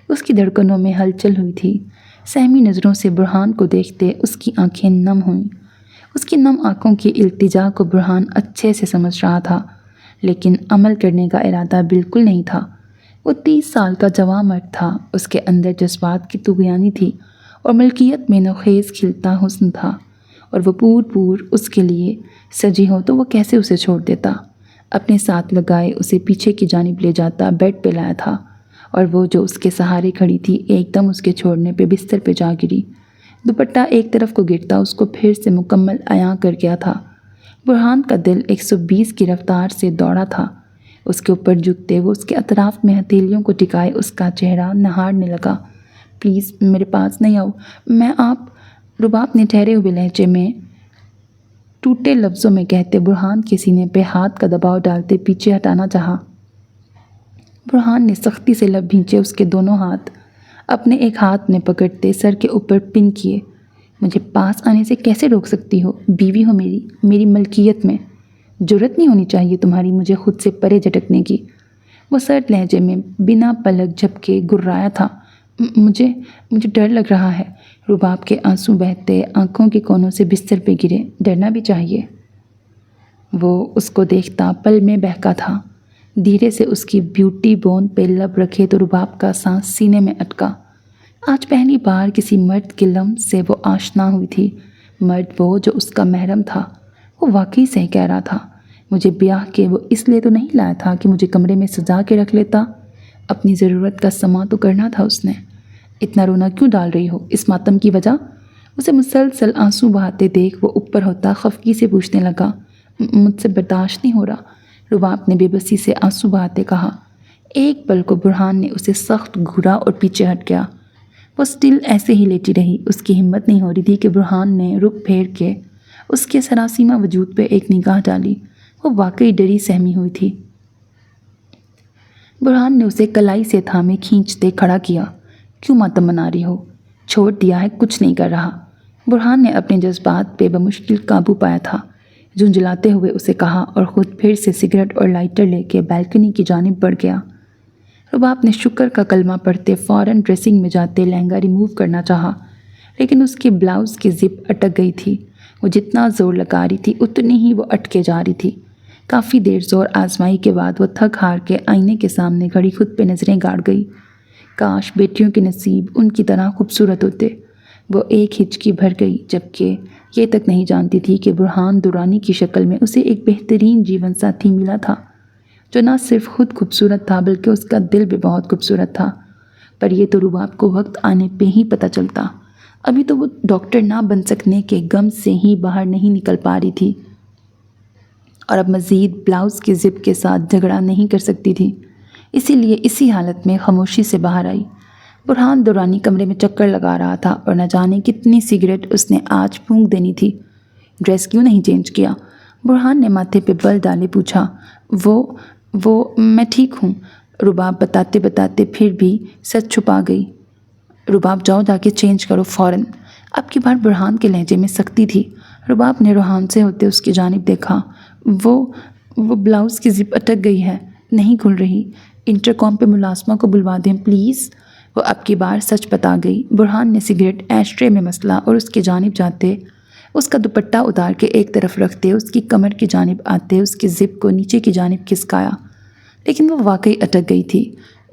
اس کی دھڑکنوں میں ہلچل ہوئی تھی۔ سہمی نظروں سے برہان کو دیکھتے اس کی آنکھیں نم ہوئیں۔ اس کی نم آنکھوں کی التجا کو برہان اچھے سے سمجھ رہا تھا، لیکن عمل کرنے کا ارادہ بالکل نہیں تھا۔ وہ 30 سال کا جوان مرد تھا، اس کے اندر جذبات کی طغیانی تھی اور ملکیت میں نوخیز کھلتا حسن تھا، اور وہ پور اس کے لیے سجی ہو تو وہ کیسے اسے چھوڑ دیتا؟ اپنے ساتھ لگائے اسے پیچھے کی جانب لے جاتا، بیڈ پہ لایا تھا، اور وہ جو اس کے سہارے کھڑی تھی ایک دم اس کے چھوڑنے پہ بستر پہ جا گری۔ دوپٹہ ایک طرف کو گرتا اس کو پھر سے مکمل عیاں کر گیا تھا۔ برہان کا دل 120 کی رفتار سے دوڑا تھا۔ اس کے اوپر جھکتے وہ اس کے اطراف میں ہتھیلیوں کو ٹکائے اس کا چہرہ نہارنے لگا۔ پلیز میرے پاس نہیں آؤ، میں آپ، رباب نے ٹھہرے ہوئے لہجے میں ٹوٹے لفظوں میں کہتے برہان کے سینے پہ ہاتھ کا دباؤ ڈالتے پیچھے ہٹانا چاہا۔ برہان نے سختی سے لب بھینچے اس کے دونوں ہاتھ اپنے ایک ہاتھ میں پکڑتے سر کے اوپر پن کیے۔ مجھے پاس آنے سے کیسے روک سکتی ہو؟ بیوی ہو میری ملکیت میں، جرأت نہیں ہونی چاہیے تمہاری مجھے خود سے پرے جھٹکنے کی۔ وہ سرد لہجے میں بنا پلک جھپکے گررایا تھا۔ مجھے ڈر لگ رہا ہے۔ رباب کے آنسو بہتے آنکھوں کے کونوں سے بستر پہ گرے۔ ڈرنا بھی چاہیے۔ وہ اس کو دیکھتا پل میں بہکا تھا۔ دھیرے سے اس کی بیوٹی بون پہ لب رکھے تو رباب کا سانس سینے میں اٹکا۔ آج پہلی بار کسی مرد کے لمس سے وہ آشنا ہوئی تھی، مرد وہ جو اس کا محرم تھا۔ وہ واقعی صحیح کہہ رہا تھا۔ مجھے بیاہ کے وہ اس لیے تو نہیں لایا تھا کہ مجھے کمرے میں سجا کے رکھ لیتا، اپنی ضرورت کا سما تو کرنا تھا اس نے۔ اتنا رونا کیوں ڈال رہی ہو؟ اس ماتم کی وجہ؟ اسے مسلسل آنسو بہاتے دیکھ وہ اوپر ہوتا خفگی سے پوچھنے لگا۔ مجھ سے برداشت نہیں ہو رہا، رباب نے بے بسی سے آنسو بہاتے کہا۔ ایک پل کو برہان نے اسے سخت گھورا اور پیچھے ہٹ گیا۔ وہ سٹل ایسے ہی لیٹی رہی۔ اس کی ہمت نہیں ہو رہی تھی کہ برہان نے رخ پھیر کے اس کے سراسیمہ وجود پہ ایک نگاہ ڈالی۔ وہ واقعی ڈری سہمی ہوئی تھی۔ برہان نے اسے کلائی سے تھامے کھینچتے کھڑا کیا۔ کیوں ماتم منا رہی ہو؟ چھوڑ دیا ہے، کچھ نہیں کر رہا۔ برہان نے اپنے جذبات پہ بمشکل قابو پایا تھا۔ جھنجھلاتے ہوئے اسے کہا اور خود پھر سے سگریٹ اور لائٹر لے کے بالکنی کی جانب بڑھ گیا۔ رباب نے شکر کا کلمہ پڑھتے فوراً ڈریسنگ میں جاتے لہنگا ریموو کرنا چاہا، لیکن اس کی بلاؤز کی زپ اٹک گئی تھی۔ وہ جتنا زور لگا رہی تھی اتنی ہی وہ اٹکے جا رہی تھی۔ کافی دیر زور آزمائی کے بعد وہ تھک ہار کے آئینے کے سامنے کھڑی خود پہ نظریں گاڑ گئی۔ کاش بیٹیوں کے نصیب ان کی طرح خوبصورت ہوتے۔ وہ ایک ہچکی بھر گئی، جبکہ یہ تک نہیں جانتی تھی کہ برہان درانی کی شکل میں اسے ایک بہترین جیون ساتھی ملا تھا، جو نہ صرف خود خوبصورت تھا بلکہ اس کا دل بھی بہت خوبصورت تھا۔ پر یہ تو رباب کو وقت آنے پہ ہی پتہ چلتا۔ ابھی تو وہ ڈاکٹر نہ بن سکنے کے غم سے ہی باہر نہیں نکل پا رہی تھی، اور اب مزید بلاؤز کی زپ کے ساتھ جھگڑا نہیں کر سکتی تھی۔ اسی لیے اسی حالت میں خاموشی سے باہر آئی۔ برہان دورانی کمرے میں چکر لگا رہا تھا اور نہ جانے کتنی سگریٹ اس نے آج پھونک دینی تھی۔ ڈریس کیوں نہیں چینج کیا؟ برہان نے ماتھے پہ بل ڈالے پوچھا۔ وہ میں ٹھیک ہوں، رباب بتاتے بتاتے پھر بھی سچ چھپا گئی۔ رباب جاؤ جا کے چینج کرو فوراً۔ اب کی بار برہان کے لہجے میں سختی تھی۔ رباب نے روحان سے ہوتے اس کی جانب دیکھا۔ وہ بلاؤز کی زپ اٹک گئی ہے، نہیں کھل رہی۔ انٹرکام پہ ملازمہ کو بلوا دیں پلیز۔ وہ اب کی بار سچ بتا گئی۔ برہان نے سگریٹ ایش ٹرے میں مسلا اور اس کی جانب جاتے اس کا دوپٹہ اتار کے ایک طرف رکھتے اس کی کمر کی جانب آتے اس کی زپ کو نیچے کی جانب کھسکایا، لیکن وہ واقعی اٹک گئی تھی۔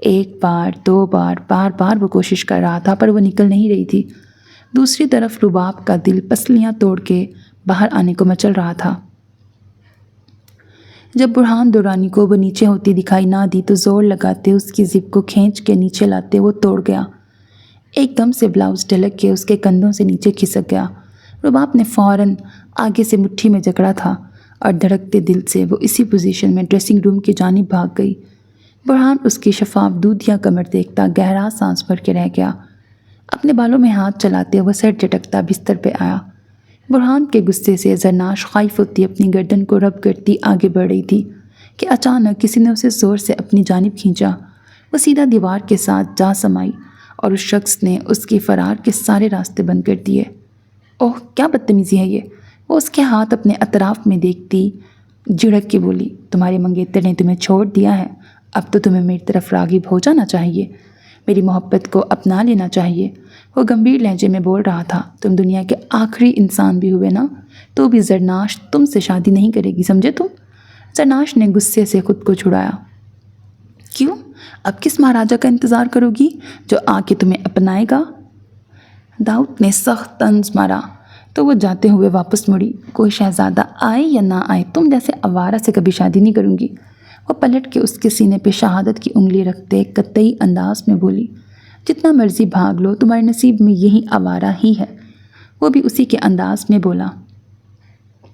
ایک بار، دو بار، بار بار وہ کوشش کر رہا تھا پر وہ نکل نہیں رہی تھی۔ دوسری طرف رباب کا دل پسلیاں توڑ کے باہر آنے کو مچل رہا تھا۔ جب برہان دورانی کو وہ نیچے ہوتی دکھائی نہ دی تو زور لگاتے اس کی زپ کو کھینچ کے نیچے لاتے وہ توڑ گیا۔ ایک دم سے بلاؤز ڈھلک کے اس کے کندھوں سے نیچے کھسک گیا۔ رباب نے فوراً آگے سے مٹھی میں جکڑا تھا اور دھڑکتے دل سے وہ اسی پوزیشن میں ڈریسنگ روم کی جانب بھاگ گئی۔ برہان اس کی شفاف دودھیا کمر دیکھتا گہرا سانس بھر کے رہ گیا۔ اپنے بالوں میں ہاتھ چلاتے وہ سر جھٹکتا بستر پہ آیا۔ برہان کے غصے سے زرناش خائف ہوتی اپنی گردن کو رب کرتی آگے بڑھ رہی تھی کہ اچانک کسی نے اسے زور سے اپنی جانب کھینچا۔ وہ سیدھا دیوار کے ساتھ جا سمائی اور اس شخص نے اس کی فرار کے سارے راستے بند کر دیے۔ اوہ کیا بدتمیزی ہے یہ! وہ اس کے ہاتھ اپنے اطراف میں دیکھتی جھڑک کے بولی، تمہارے منگیتر نے تمہیں چھوڑ دیا ہے، اب تو تمہیں میری طرف راغب ہو جانا چاہیے، میری محبت کو اپنا لینا چاہیے۔ وہ گمبھیر لہجے میں بول رہا تھا، تم دنیا کے آخری انسان بھی ہوئے نا، تو بھی زرناش تم سے شادی نہیں کرے گی، سمجھے تم؟ زرناش نے غصے سے خود کو چھڑایا۔ کیوں؟ اب کس مہاراجا کا انتظار کرو گی جو آ کے تمہیں اپنائے گا؟ داؤد نے سخت طنز مارا تو وہ جاتے ہوئے واپس مڑی۔ کوئی شہزادہ آئے یا نہ آئے تم جیسے آوارہ سے کبھی شادی نہیں کروں گی۔ وہ پلٹ کے اس کے سینے پہ شہادت کی انگلی رکھتے قطعی انداز میں بولی، جتنا مرضی بھاگ لو تمہارے نصیب میں یہی آوارہ ہی ہے۔ وہ بھی اسی کے انداز میں بولا۔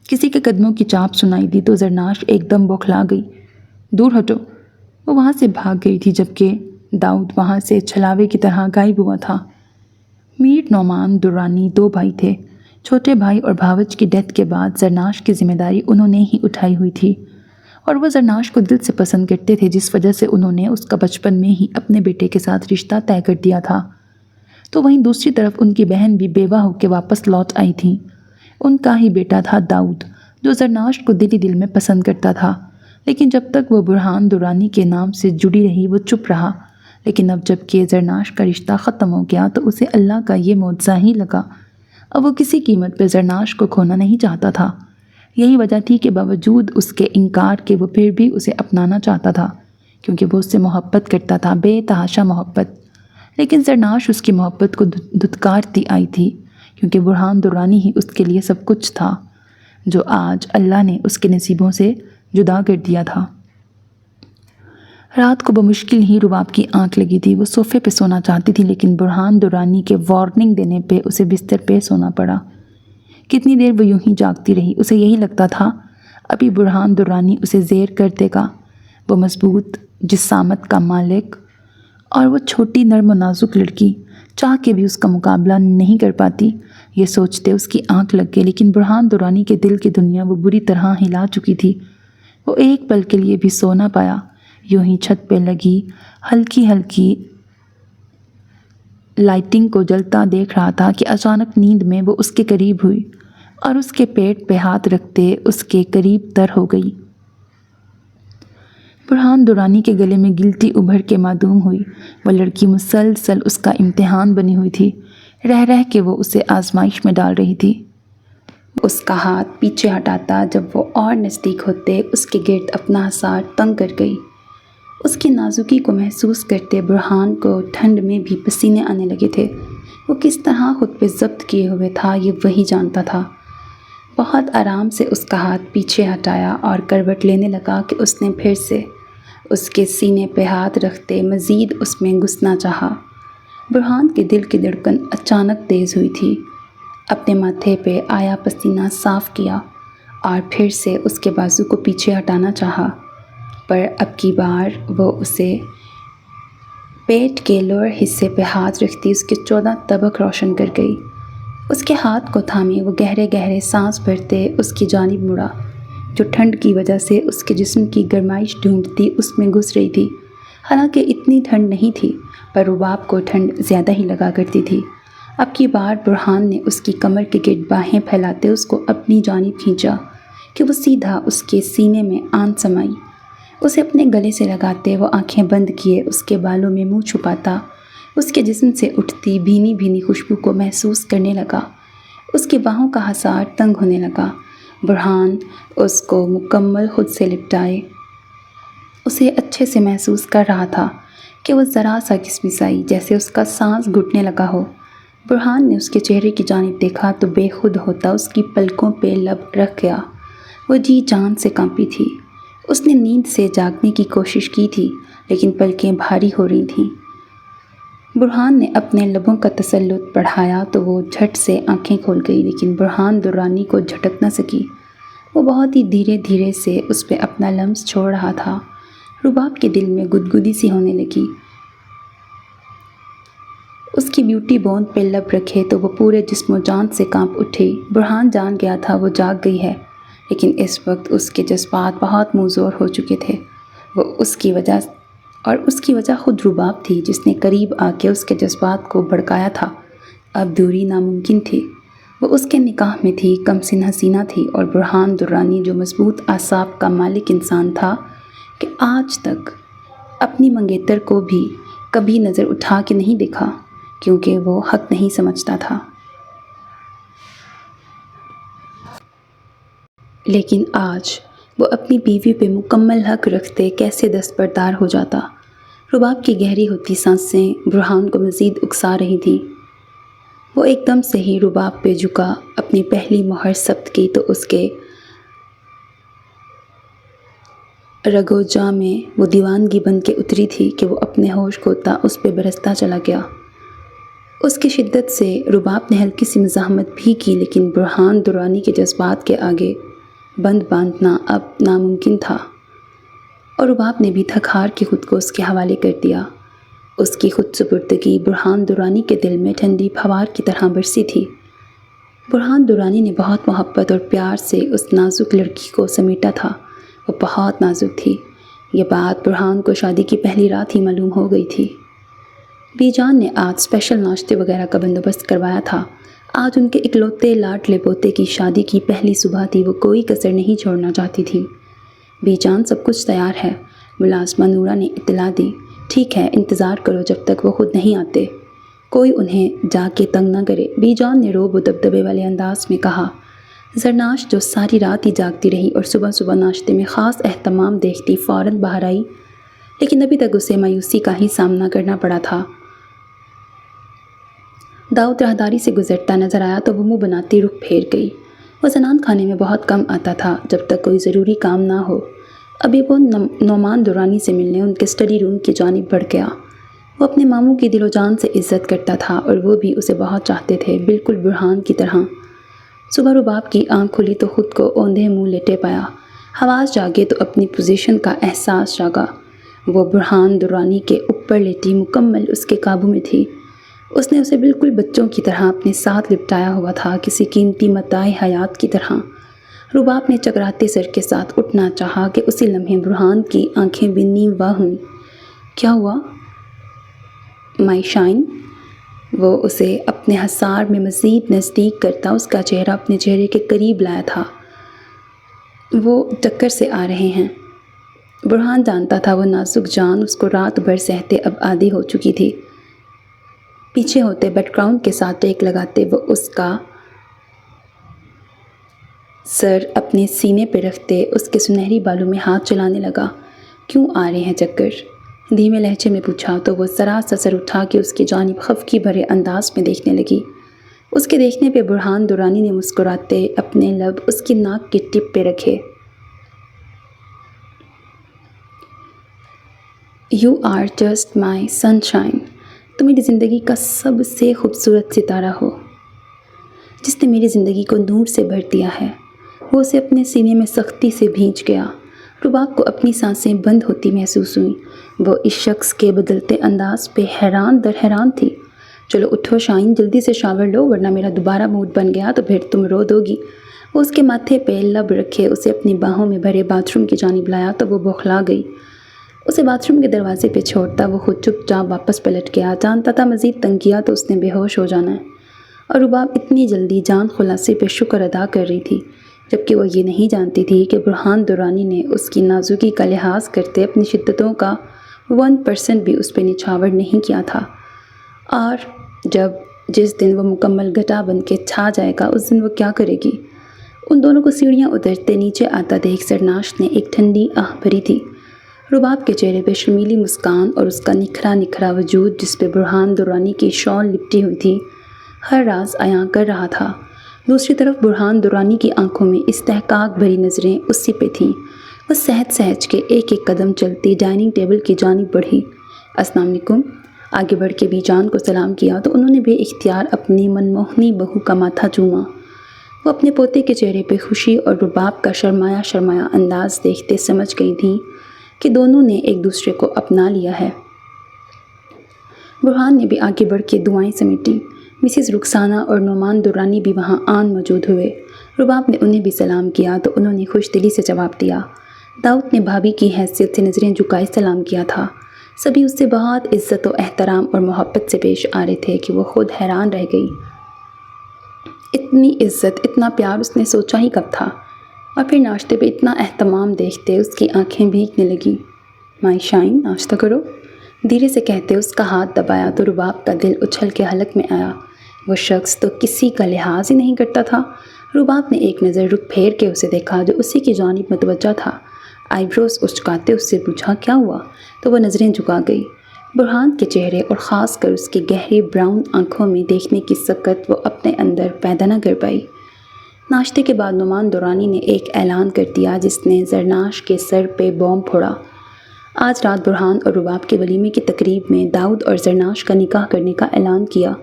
کسی کے قدموں کی چاپ سنائی دی تو زرناش ایک دم بوکھلا گئی۔ دور ہٹو! وہ وہاں سے بھاگ گئی تھی جبکہ داؤد وہاں سے چھلاوے کی طرح غائب ہوا تھا۔ میر نعمان درانی دو بھائی تھے۔ چھوٹے بھائی اور بھاوج کی ڈیتھ کے بعد زرناش کی ذمہ داری انہوں نے ہی اٹھائی ہوئی تھی، اور وہ زرناش کو دل سے پسند کرتے تھے، جس وجہ سے انہوں نے اس کا بچپن میں ہی اپنے بیٹے کے ساتھ رشتہ طے کر دیا تھا۔ تو وہیں دوسری طرف ان کی بہن بھی بیوہ ہو کے واپس لوٹ آئی تھیں۔ ان کا ہی بیٹا تھا داؤد، جو زرناش کو دل ہی دل میں پسند کرتا تھا، لیکن جب تک وہ برہان دورانی کے نام سے جڑی رہی وہ چپ رہا۔ لیکن اب جب کہ زرناش کا رشتہ ختم ہو گیا تو اسے اللہ کا یہ معجزہ ہی لگا۔ اب وہ کسی قیمت پہ زرناش کو کھونا نہیں چاہتا تھا۔ یہی وجہ تھی کہ باوجود اس کے انکار کے وہ پھر بھی اسے اپنانا چاہتا تھا، کیونکہ وہ اس سے محبت کرتا تھا، بے تحاشا محبت۔ لیکن زرناش اس کی محبت کو دھتکارتی آئی تھی، کیونکہ برہان دورانی ہی اس کے لیے سب کچھ تھا، جو آج اللہ نے اس کے نصیبوں سے جدا کر دیا تھا۔ رات کو بمشکل ہی رباب کی آنکھ لگی تھی۔ وہ صوفے پہ سونا چاہتی تھی لیکن برہان درانی کے وارننگ دینے پہ اسے بستر پہ سونا پڑا۔ کتنی دیر وہ یوں ہی جاگتی رہی۔ اسے یہی لگتا تھا ابھی برہان درانی اسے زیر کر دے گا۔ وہ مضبوط جسامت کا مالک اور وہ چھوٹی نرم و نازک لڑکی چاہ کے بھی اس کا مقابلہ نہیں کر پاتی۔ یہ سوچتے اس کی آنکھ لگ گئی، لیکن برہان درانی کے دل کی دنیا وہ بری طرح ہلا چکی تھی۔ وہ ایک پل کے لیے بھی سو نہ پایا، یوں ہی چھت پہ لگی ہلکی ہلکی لائٹنگ کو جلتا دیکھ رہا تھا کہ اچانک نیند میں وہ اس کے قریب ہوئی اور اس کے پیٹ پہ ہاتھ رکھتے اس کے قریب تر ہو گئی۔ برہان درانی کے گلے میں گلٹی ابھر کے معدوم ہوئی۔ وہ لڑکی مسلسل اس کا امتحان بنی ہوئی تھی، رہ رہ کے وہ اسے آزمائش میں ڈال رہی تھی۔ اس کا ہاتھ پیچھے ہٹاتا جب وہ اور نزدیک ہوتے اس کے گرد اپنا حصار تنگ کر گئی۔ اس کی نازکی کو محسوس کرتے برہان کو ٹھنڈ میں بھی پسینے آنے لگے تھے۔ وہ کس طرح خود پہ ضبط کیے ہوئے تھا یہ وہی جانتا تھا۔ بہت آرام سے اس کا ہاتھ پیچھے ہٹایا اور کروٹ لینے لگا کہ اس نے پھر سے اس کے سینے پہ ہاتھ رکھتے مزید اس میں گھسنا چاہا۔ برہان کے دل کی دھڑکن اچانک تیز ہوئی تھی۔ اپنے ماتھے پہ آیا پسینہ صاف کیا اور پھر سے اس کے بازو کو پیچھے ہٹانا چاہا، پر اب کی بار وہ اسے پیٹ کے لوئر حصے پہ ہاتھ رکھتی اس کے 14 طبق روشن کر گئی۔ اس کے ہاتھ کو تھامے وہ گہرے گہرے سانس بھرتے اس کی جانب مڑا، جو ٹھنڈ کی وجہ سے اس کے جسم کی گرمائش ڈھونڈتی اس میں گھس رہی تھی۔ حالانکہ اتنی ٹھنڈ نہیں تھی، پر رباب کو ٹھنڈ زیادہ ہی لگا کرتی تھی۔ اب کی بار برہان نے اس کی کمر کے گرد باہیں پھیلاتے اس کو اپنی جانب کھینچا کہ وہ سیدھا اس کے سینے میں آن سمائی۔ اسے اپنے گلے سے لگاتے وہ آنکھیں بند کیے اس کے بالوں میں منہ چھپاتا اس کے جسم سے اٹھتی بھینی بھینی خوشبو کو محسوس کرنے لگا۔ اس کی باہوں کا حصار تنگ ہونے لگا۔ برہان اس کو مکمل خود سے لپٹائے اسے اچھے سے محسوس کر رہا تھا کہ وہ ذرا سا کسمسائی، جیسے اس کا سانس گھٹنے لگا ہو۔ برہان نے اس کے چہرے کی جانب دیکھا تو بے خود ہوتا اس کی پلکوں پہ لب رکھ گیا۔ وہ جی جان سے کانپی تھی۔ اس نے نیند سے جاگنے کی کوشش کی تھی لیکن پلکیں بھاری ہو رہی تھیں۔ برہان نے اپنے لبوں کا تسلط بڑھایا تو وہ جھٹ سے آنکھیں کھول گئی، لیکن برہان درانی کو جھٹک نہ سکی۔ وہ بہت ہی دھیرے دھیرے سے اس پہ اپنا لمس چھوڑ رہا تھا۔ رباب کے دل میں گدگدی سی ہونے لگی۔ اس کی بیوٹی بون پہ لب رکھے تو وہ پورے جسم و جان سے کانپ اٹھی۔ برہان جان گیا تھا وہ جاگ گئی ہے، لیکن اس وقت اس کے جذبات بہت منظور ہو چکے تھے۔ وہ اس کی وجہ خود رباب تھی جس نے قریب آ کے اس کے جذبات کو بھڑکایا تھا۔ اب دوری ناممکن تھی۔ وہ اس کے نکاح میں تھی، کم سن حسینہ تھی، اور برہان درانی جو مضبوط اعصاب کا مالک انسان تھا کہ آج تک اپنی منگیتر کو بھی کبھی نظر اٹھا کے نہیں دیکھا، کیونکہ وہ حق نہیں سمجھتا تھا۔ لیکن آج وہ اپنی بیوی پہ مکمل حق رکھتے کیسے دستبردار ہو جاتا۔ رباب کی گہری ہوتی سانسیں برہان کو مزید اکسا رہی تھیں۔ وہ ایک دم سے ہی رباب پہ جھکا، اپنی پہلی مہر ثبت کی تو اس کے رگو جاں میں وہ دیوانگی بن کے اتری تھی کہ وہ اپنے ہوش کھوتا اس پہ برستا چلا گیا۔ اس کی شدت سے رباب نے ہلکی سی مزاحمت بھی کی، لیکن برہان درانی کے جذبات کے آگے بند باندھنا اب ناممکن تھا، اور رباب نے بھی تھک ہار کے خود کو اس کے حوالے کر دیا۔ اس کی خود سپردگی برہان درانی کے دل میں ٹھنڈی پھوار کی طرح برسی تھی۔ برہان درانی نے بہت محبت اور پیار سے اس نازک لڑکی کو سمیٹا تھا۔ وہ بہت نازک تھی۔ یہ بات برہان کو شادی کی پہلی رات ہی معلوم ہو گئی تھی۔ بی جان نے آج اسپیشل ناشتے وغیرہ کا بندوبست کروایا تھا۔ آج ان کے اکلوتے لاڈلے پوتے کی شادی کی پہلی صبح تھی، وہ کوئی کسر نہیں چھوڑنا چاہتی تھی۔ بی جان سب کچھ تیار ہے، ملازمہ نورا نے اطلاع دی۔ ٹھیک ہے، انتظار کرو جب تک وہ خود نہیں آتے، کوئی انہیں جا کے تنگ نہ کرے، بی جان نے روب و دبدبے والے انداز میں کہا۔ زرناش جو ساری رات ہی جاگتی رہی اور صبح صبح ناشتے میں خاص اہتمام دیکھتی فوراً باہر آئی، لیکن ابھی تک اسے مایوسی کا ہی سامنا کرنا پڑا تھا۔ داؤد راہداری سے گزرتا نظر آیا تو وہ منہ بناتی رخ پھیر گئی۔ وہ زنان خانے میں بہت کم آتا تھا جب تک کوئی ضروری کام نہ ہو، ابھی وہ نعمان درانی سے ملنے ان کے اسٹڈی روم کی جانب بڑھ گیا۔ وہ اپنے ماموں کی دل و جان سے عزت کرتا تھا اور وہ بھی اسے بہت چاہتے تھے، بالکل برہان کی طرح۔ صبح رباب کی آنکھ کھلی تو خود کو اوندھے منہ لیٹے پایا۔ حواس جاگے تو اپنی پوزیشن کا احساس جاگا۔ وہ برہان درانی کے اوپر لیٹی مکمل اس کے قابو میں تھی۔ اس نے اسے بالکل بچوں کی طرح اپنے ساتھ لپٹایا ہوا تھا، کسی قیمتی متاع حیات کی طرح۔ رباب نے چکراتے سر کے ساتھ اٹھنا چاہا کہ اسی لمحے برہان کی آنکھیں بھی نیم واہ ہوئیں۔ کیا ہوا مائی شائن؟ وہ اسے اپنے حصار میں مزید نزدیک کرتا اس کا چہرہ اپنے چہرے کے قریب لایا تھا۔ وہ ٹکر سے آ رہے ہیں۔ برہان جانتا تھا وہ نازک جان اس کو رات بھر سہتے اب عادی ہو چکی تھی۔ پیچھے ہوتے بیک گراؤنڈ کے ساتھ ٹیک لگاتے وہ اس کا سر اپنے سینے پہ رکھتے اس کے سنہری بالوں میں ہاتھ چلانے لگا۔ کیوں آ رہے ہیں چکر؟ دھیمے لہجے میں پوچھا تو وہ ذرا سا سر اٹھا کے اس کی جانب خفگی بھرے انداز میں دیکھنے لگی۔ اس کے دیکھنے پہ برہان درانی نے مسکراتے اپنے لب اس کی ناک کی ٹپ پہ رکھے۔ You are just my sunshine, تم میری زندگی کا سب سے خوبصورت ستارہ ہو، جس نے میری زندگی کو نور سے بھر دیا ہے۔ وہ اسے اپنے سینے میں سختی سے بھینچ گیا۔ رباب کو اپنی سانسیں بند ہوتی محسوس ہوئیں۔ وہ اس شخص کے بدلتے انداز پہ حیران در حیران تھی۔ چلو اٹھو شائن، جلدی سے شاور لو ورنہ میرا دوبارہ موڈ بن گیا تو پھر تم رو دو گی۔ وہ اس کے ماتھے پہ لب رکھے اسے اپنی باہوں میں بھرے باتھ روم کی جانب لایا تو وہ بوکھلا گئی۔ اسے باتھ روم کے دروازے پہ چھوڑتا وہ خود چپ چاپ واپس پلٹ گیا۔ جانتا تھا مزید تنگ کیا تو اس نے بے ہوش ہو جانا ہے، اور رباب اتنی جلدی جان خلاصی پہ شکر ادا کر رہی تھی، جبکہ وہ یہ نہیں جانتی تھی کہ برہان درانی نے اس کی نازکی کا لحاظ کرتے اپنی شدتوں کا 1% بھی اس پہ نچھاور نہیں کیا تھا۔ اور جس دن وہ مکمل گھٹا بن کے چھا جائے گا اس دن وہ کیا کرے گی؟ ان دونوں کو سیڑھیاں اترتے نیچے آتا دیکھ زرناش نے ایک ٹھنڈی آہ بھری تھی۔ رباب کے چہرے پہ شرمیلی مسکان اور اس کا نکھرا نکھرا وجود جس پہ برہان درانی کی شال لپٹی ہوئی تھی ہر راز عیاں کر رہا تھا۔ دوسری طرف برہان درانی کی آنکھوں میں استحقاق بھری نظریں اسی پہ تھیں۔ وہ سہج سہج کے ایک ایک قدم چلتی ڈائننگ ٹیبل کی جانب بڑھی۔ السلام علیکم۔ آگے بڑھ کے بی جان کو سلام کیا تو انہوں نے بے اختیار اپنی منموہنی بہو کا ماتھا چوما۔ وہ اپنے پوتے کے چہرے پہ خوشی اور رباب کا شرمایا شرمایا انداز دیکھتے سمجھ گئی تھیں کہ دونوں نے ایک دوسرے کو اپنا لیا ہے۔ برہان نے بھی آگے بڑھ کے دعائیں سمیٹی۔ مسز رخسانہ اور نعمان درانی بھی وہاں آن موجود ہوئے۔ رباب نے انہیں بھی سلام کیا تو انہوں نے خوش دلی سے جواب دیا۔ داؤد نے بھابھی کی حیثیت سے نظریں جھکائے سلام کیا تھا۔ سبھی اس سے بہت عزت و احترام اور محبت سے پیش آ رہے تھے کہ وہ خود حیران رہ گئی۔ اتنی عزت، اتنا پیار اس نے سوچا ہی کب تھا؟ اور پھر ناشتے پہ اتنا اہتمام دیکھتے اس کی آنکھیں بھیگنے لگیں۔ مائی شائن، ناشتہ کرو، دھیرے سے کہتے اس کا ہاتھ دبایا تو رباب کا دل اچھل کے حلق میں آیا۔ وہ شخص تو کسی کا لحاظ ہی نہیں کرتا تھا۔ رباب نے ایک نظر رخ پھیر کے اسے دیکھا جو اسی کی جانب متوجہ تھا۔ آئی بروز اچکاتے اس سے پوچھا کیا ہوا؟ تو وہ نظریں جھکا گئی۔ برہان کے چہرے اور خاص کر اس کی گہری براؤن آنکھوں میں دیکھنے کی سکت وہ اپنے اندر پیدا نہ کر پائی۔ ناشتے کے بعد نعمان درانی نے ایک اعلان کر دیا جس نے زرناش کے سر پہ بوم پھوڑا۔ آج رات برہان اور رباب کے ولیمے کی تقریب میں داؤد اور زرناش کا نکاح کرنے کا اعلان کیا۔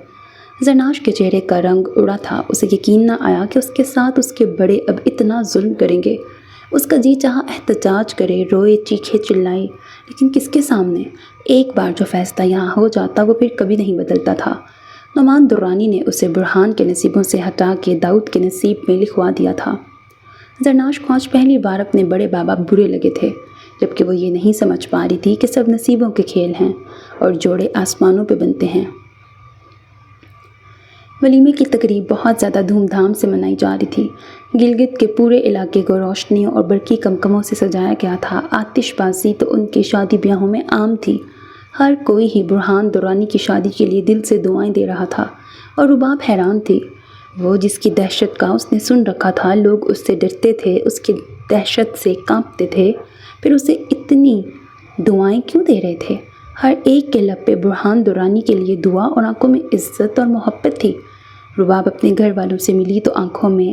زرناش کے چہرے کا رنگ اڑا تھا۔ اسے یقین نہ آیا کہ اس کے ساتھ اس کے بڑے اب اتنا ظلم کریں گے۔ اس کا جی چاہا احتجاج کرے، روئے، چیخے، چلائے، لیکن کس کے سامنے؟ ایک بار جو فیصلہ یہاں ہو جاتا وہ پھر کبھی نہیں بدلتا تھا۔ نعمان درانی نے اسے برہان کے نصیبوں سے ہٹا کے داؤد کے نصیب میں لکھوا دیا تھا۔ زرناش کو آج پہلی بار اپنے بڑے بابا برے لگے تھے، جبکہ وہ یہ نہیں سمجھ پا رہی تھی کہ سب نصیبوں کے کھیل ہیں اور جوڑے آسمانوں پہ بنتے ہیں۔ ولیمے کی تقریب بہت زیادہ دھوم دھام سے منائی جا رہی تھی۔ گلگت کے پورے علاقے کو روشنیوں اور برقی کمکموں سے سجایا گیا تھا۔ آتش بازی تو ان کی شادی بیاہوں میں عام تھی۔ ہر کوئی ہی برہان درانی کی شادی کے لیے دل سے دعائیں دے رہا تھا، اور رباب حیران تھی۔ وہ جس کی دہشت کا اس نے سن رکھا تھا، لوگ اس سے ڈرتے تھے، اس کی دہشت سے کانپتے تھے، پھر اسے اتنی دعائیں کیوں دے رہے تھے؟ ہر ایک کے لب پہ برہان درانی کے لیے دعا اور آنکھوں میں عزت اور محبت تھی۔ رباب اپنے گھر والوں سے ملی تو آنکھوں میں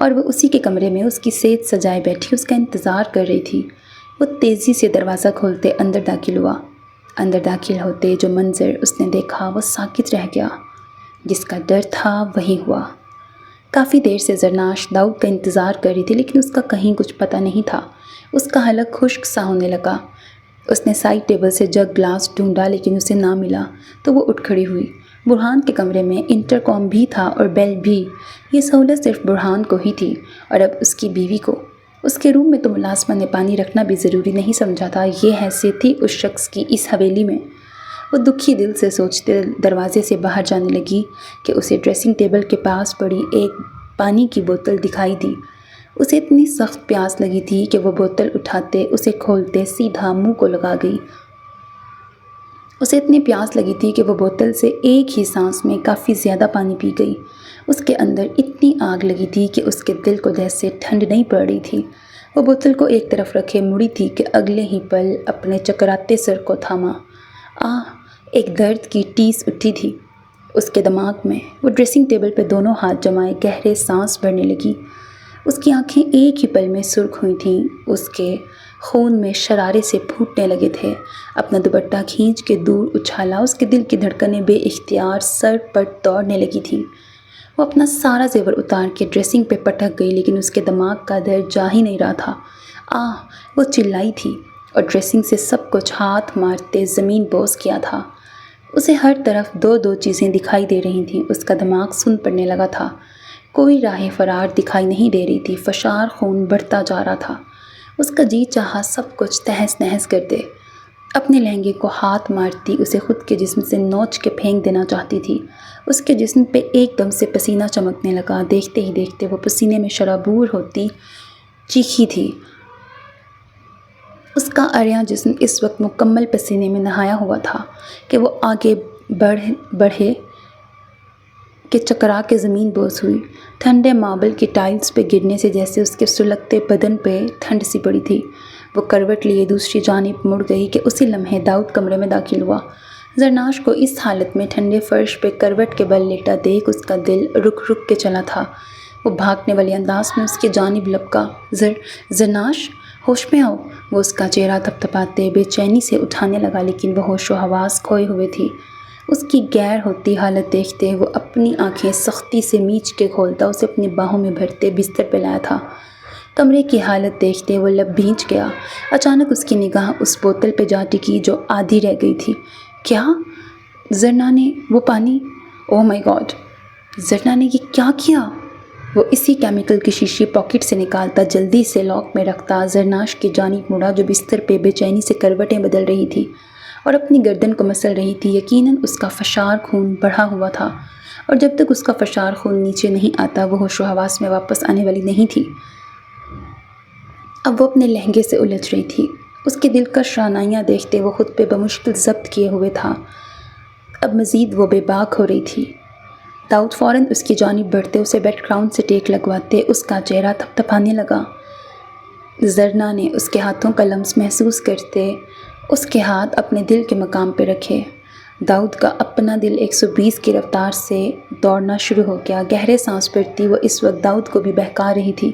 اور وہ اسی کے کمرے میں اس کی صحت سجائے بیٹھی اس کا انتظار کر رہی تھی۔ وہ تیزی سے دروازہ کھولتے اندر داخل ہوا۔ اندر داخل ہوتے جو منظر اس نے دیکھا وہ ساکت رہ گیا۔ جس کا ڈر تھا وہی ہوا۔ کافی دیر سے زرناش داؤد کا انتظار کر رہی تھی، لیکن اس کا کہیں کچھ پتہ نہیں تھا۔ اس کا حلق خشک سا ہونے لگا۔ اس نے سائڈ ٹیبل سے جگ گلاس ڈھونڈا لیکن اسے نہ ملا تو وہ اٹھ کھڑی ہوئی۔ برہان کے کمرے میں انٹرکام بھی تھا اور بیل بھی۔ یہ سہولت صرف برہان کو ہی تھی اور اب اس کی بیوی کو۔ اس کے روم میں تو ملازمہ نے پانی رکھنا بھی ضروری نہیں سمجھا تھا، یہ حیثیت تھی اس شخص کی اس حویلی میں۔ وہ دکھی دل سے سوچتے دروازے سے باہر جانے لگی کہ اسے ڈریسنگ ٹیبل کے پاس پڑی ایک پانی کی بوتل دکھائی دی۔ اسے اتنی سخت پیاس لگی تھی کہ وہ بوتل اٹھاتے اسے کھولتے سیدھا منہ کو لگا گئی۔ اسے اتنی پیاس لگی تھی کہ وہ بوتل سے ایک ہی سانس میں کافی زیادہ پانی پی گئی۔ اس کے اندر اتنی آگ لگی تھی کہ اس کے دل کو جیسے ٹھنڈ نہیں پڑ رہی تھی۔ وہ بوتل کو ایک طرف رکھے مڑی تھی کہ اگلے ہی پل اپنے چکراتے سر کو تھاما۔ ایک درد کی ٹیس اٹھی تھی اس کے دماغ میں۔ وہ ڈریسنگ ٹیبل پہ دونوں ہاتھ جمائے گہرے سانس بھرنے لگی۔ اس کی آنکھیں ایک ہی پل میں سرخ ہوئی تھیں، اس کے خون میں شرارے سے پھوٹنے لگے تھے۔ اپنا دوپٹہ کھینچ کے دور اچھالا، اس کے دل کی دھڑکنیں بے اختیار سر پر دوڑنے لگی تھیں۔ وہ اپنا سارا زیور اتار کے ڈریسنگ پہ پٹک گئی لیکن اس کے دماغ کا درد جا ہی نہیں رہا تھا۔ وہ چلائی تھی اور ڈریسنگ سے سب کچھ ہاتھ مارتے زمین بوس کیا تھا۔ اسے ہر طرف دو دو چیزیں دکھائی دے رہی تھیں۔ اس کا دماغ سن پڑنے لگا تھا۔ کوئی راہ فرار دکھائی نہیں دے رہی تھی۔ فشار خون بڑھتا جا رہا تھا۔ اس کا جی چاہا سب کچھ تہس نہس کر دے۔ اپنے لہنگے کو ہاتھ مارتی اسے خود کے جسم سے نوچ کے پھینک دینا چاہتی تھی۔ اس کے جسم پہ ایک دم سے پسینہ چمکنے لگا۔ دیکھتے ہی دیکھتے وہ پسینے میں شرابور ہوتی چیخی تھی۔ اس کا عریاں جسم اس وقت مکمل پسینے میں نہایا ہوا تھا کہ وہ آگے بڑھے کہ چکرا کے زمین بوس ہوئی۔ ٹھنڈے ماربل کی ٹائلز پہ گرنے سے جیسے اس کے سلگتے بدن پہ ٹھنڈ سی پڑی تھی۔ وہ کروٹ لیے دوسری جانب مڑ گئی کہ اسی لمحے داؤد کمرے میں داخل ہوا۔ زرناش کو اس حالت میں ٹھنڈے فرش پہ کروٹ کے بل لیٹا دیکھ اس کا دل رک رک کے چلا تھا۔ وہ بھاگنے والے انداز میں اس کی جانب لپکا۔ زرناش، ہوش میں آؤ۔ وہ اس کا چہرہ تھپتھپاتے بے چینی سے اٹھانے لگا لیکن وہ ہوش و حواس کھوئے ہوئے تھی۔ اس کی غیر ہوتی حالت دیکھتے وہ اپنی آنکھیں سختی سے میچ کے کھولتا اسے اپنی باہوں میں بھرتے بستر پہ لایا تھا۔ کمرے کی حالت دیکھتے وہ لب بھیج گیا۔ اچانک اس کی نگاہ اس بوتل پہ جا ٹکی جو آدھی رہ گئی تھی۔ کیا؟ زرنا نے وہ پانی؟ اوہ مائی گاڈ! زرنا نے یہ کیا کیا؟ وہ اسی کیمیکل کی شیشی پاکٹ سے نکالتا جلدی سے لاک میں رکھتا زرناش کی جانب مڑا جو بستر پہ بے چینی سے کروٹیں بدل رہی تھی اور اپنی گردن کو مسل رہی تھی۔ یقیناً اس کا فشار خون بڑھا ہوا تھا اور جب تک اس کا فشار خون نیچے نہیں آتا وہ ہوش و حواس میں واپس آنے والی نہیں تھی۔ اب وہ اپنے لہنگے سے الجھ رہی تھی۔ اس کے دلکش رعنائیاں دیکھتے وہ خود پہ بمشکل ضبط کیے ہوئے تھا۔ اب مزید وہ بے باک ہو رہی تھی۔ داؤد فوراً اس کی جانب بڑھتے اسے بیک گراؤنڈ سے ٹیک لگواتے اس کا چہرہ تھپتھپانے لگا۔ زرنا نے اس کے ہاتھوں کا لمس محسوس کرتے اس کے ہاتھ اپنے دل کے مقام پہ رکھے۔ داؤد کا اپنا دل 120 کی رفتار سے دوڑنا شروع ہو گیا۔ گہرے سانس بھرتی وہ اس وقت داؤد کو بھی بہکا رہی تھی۔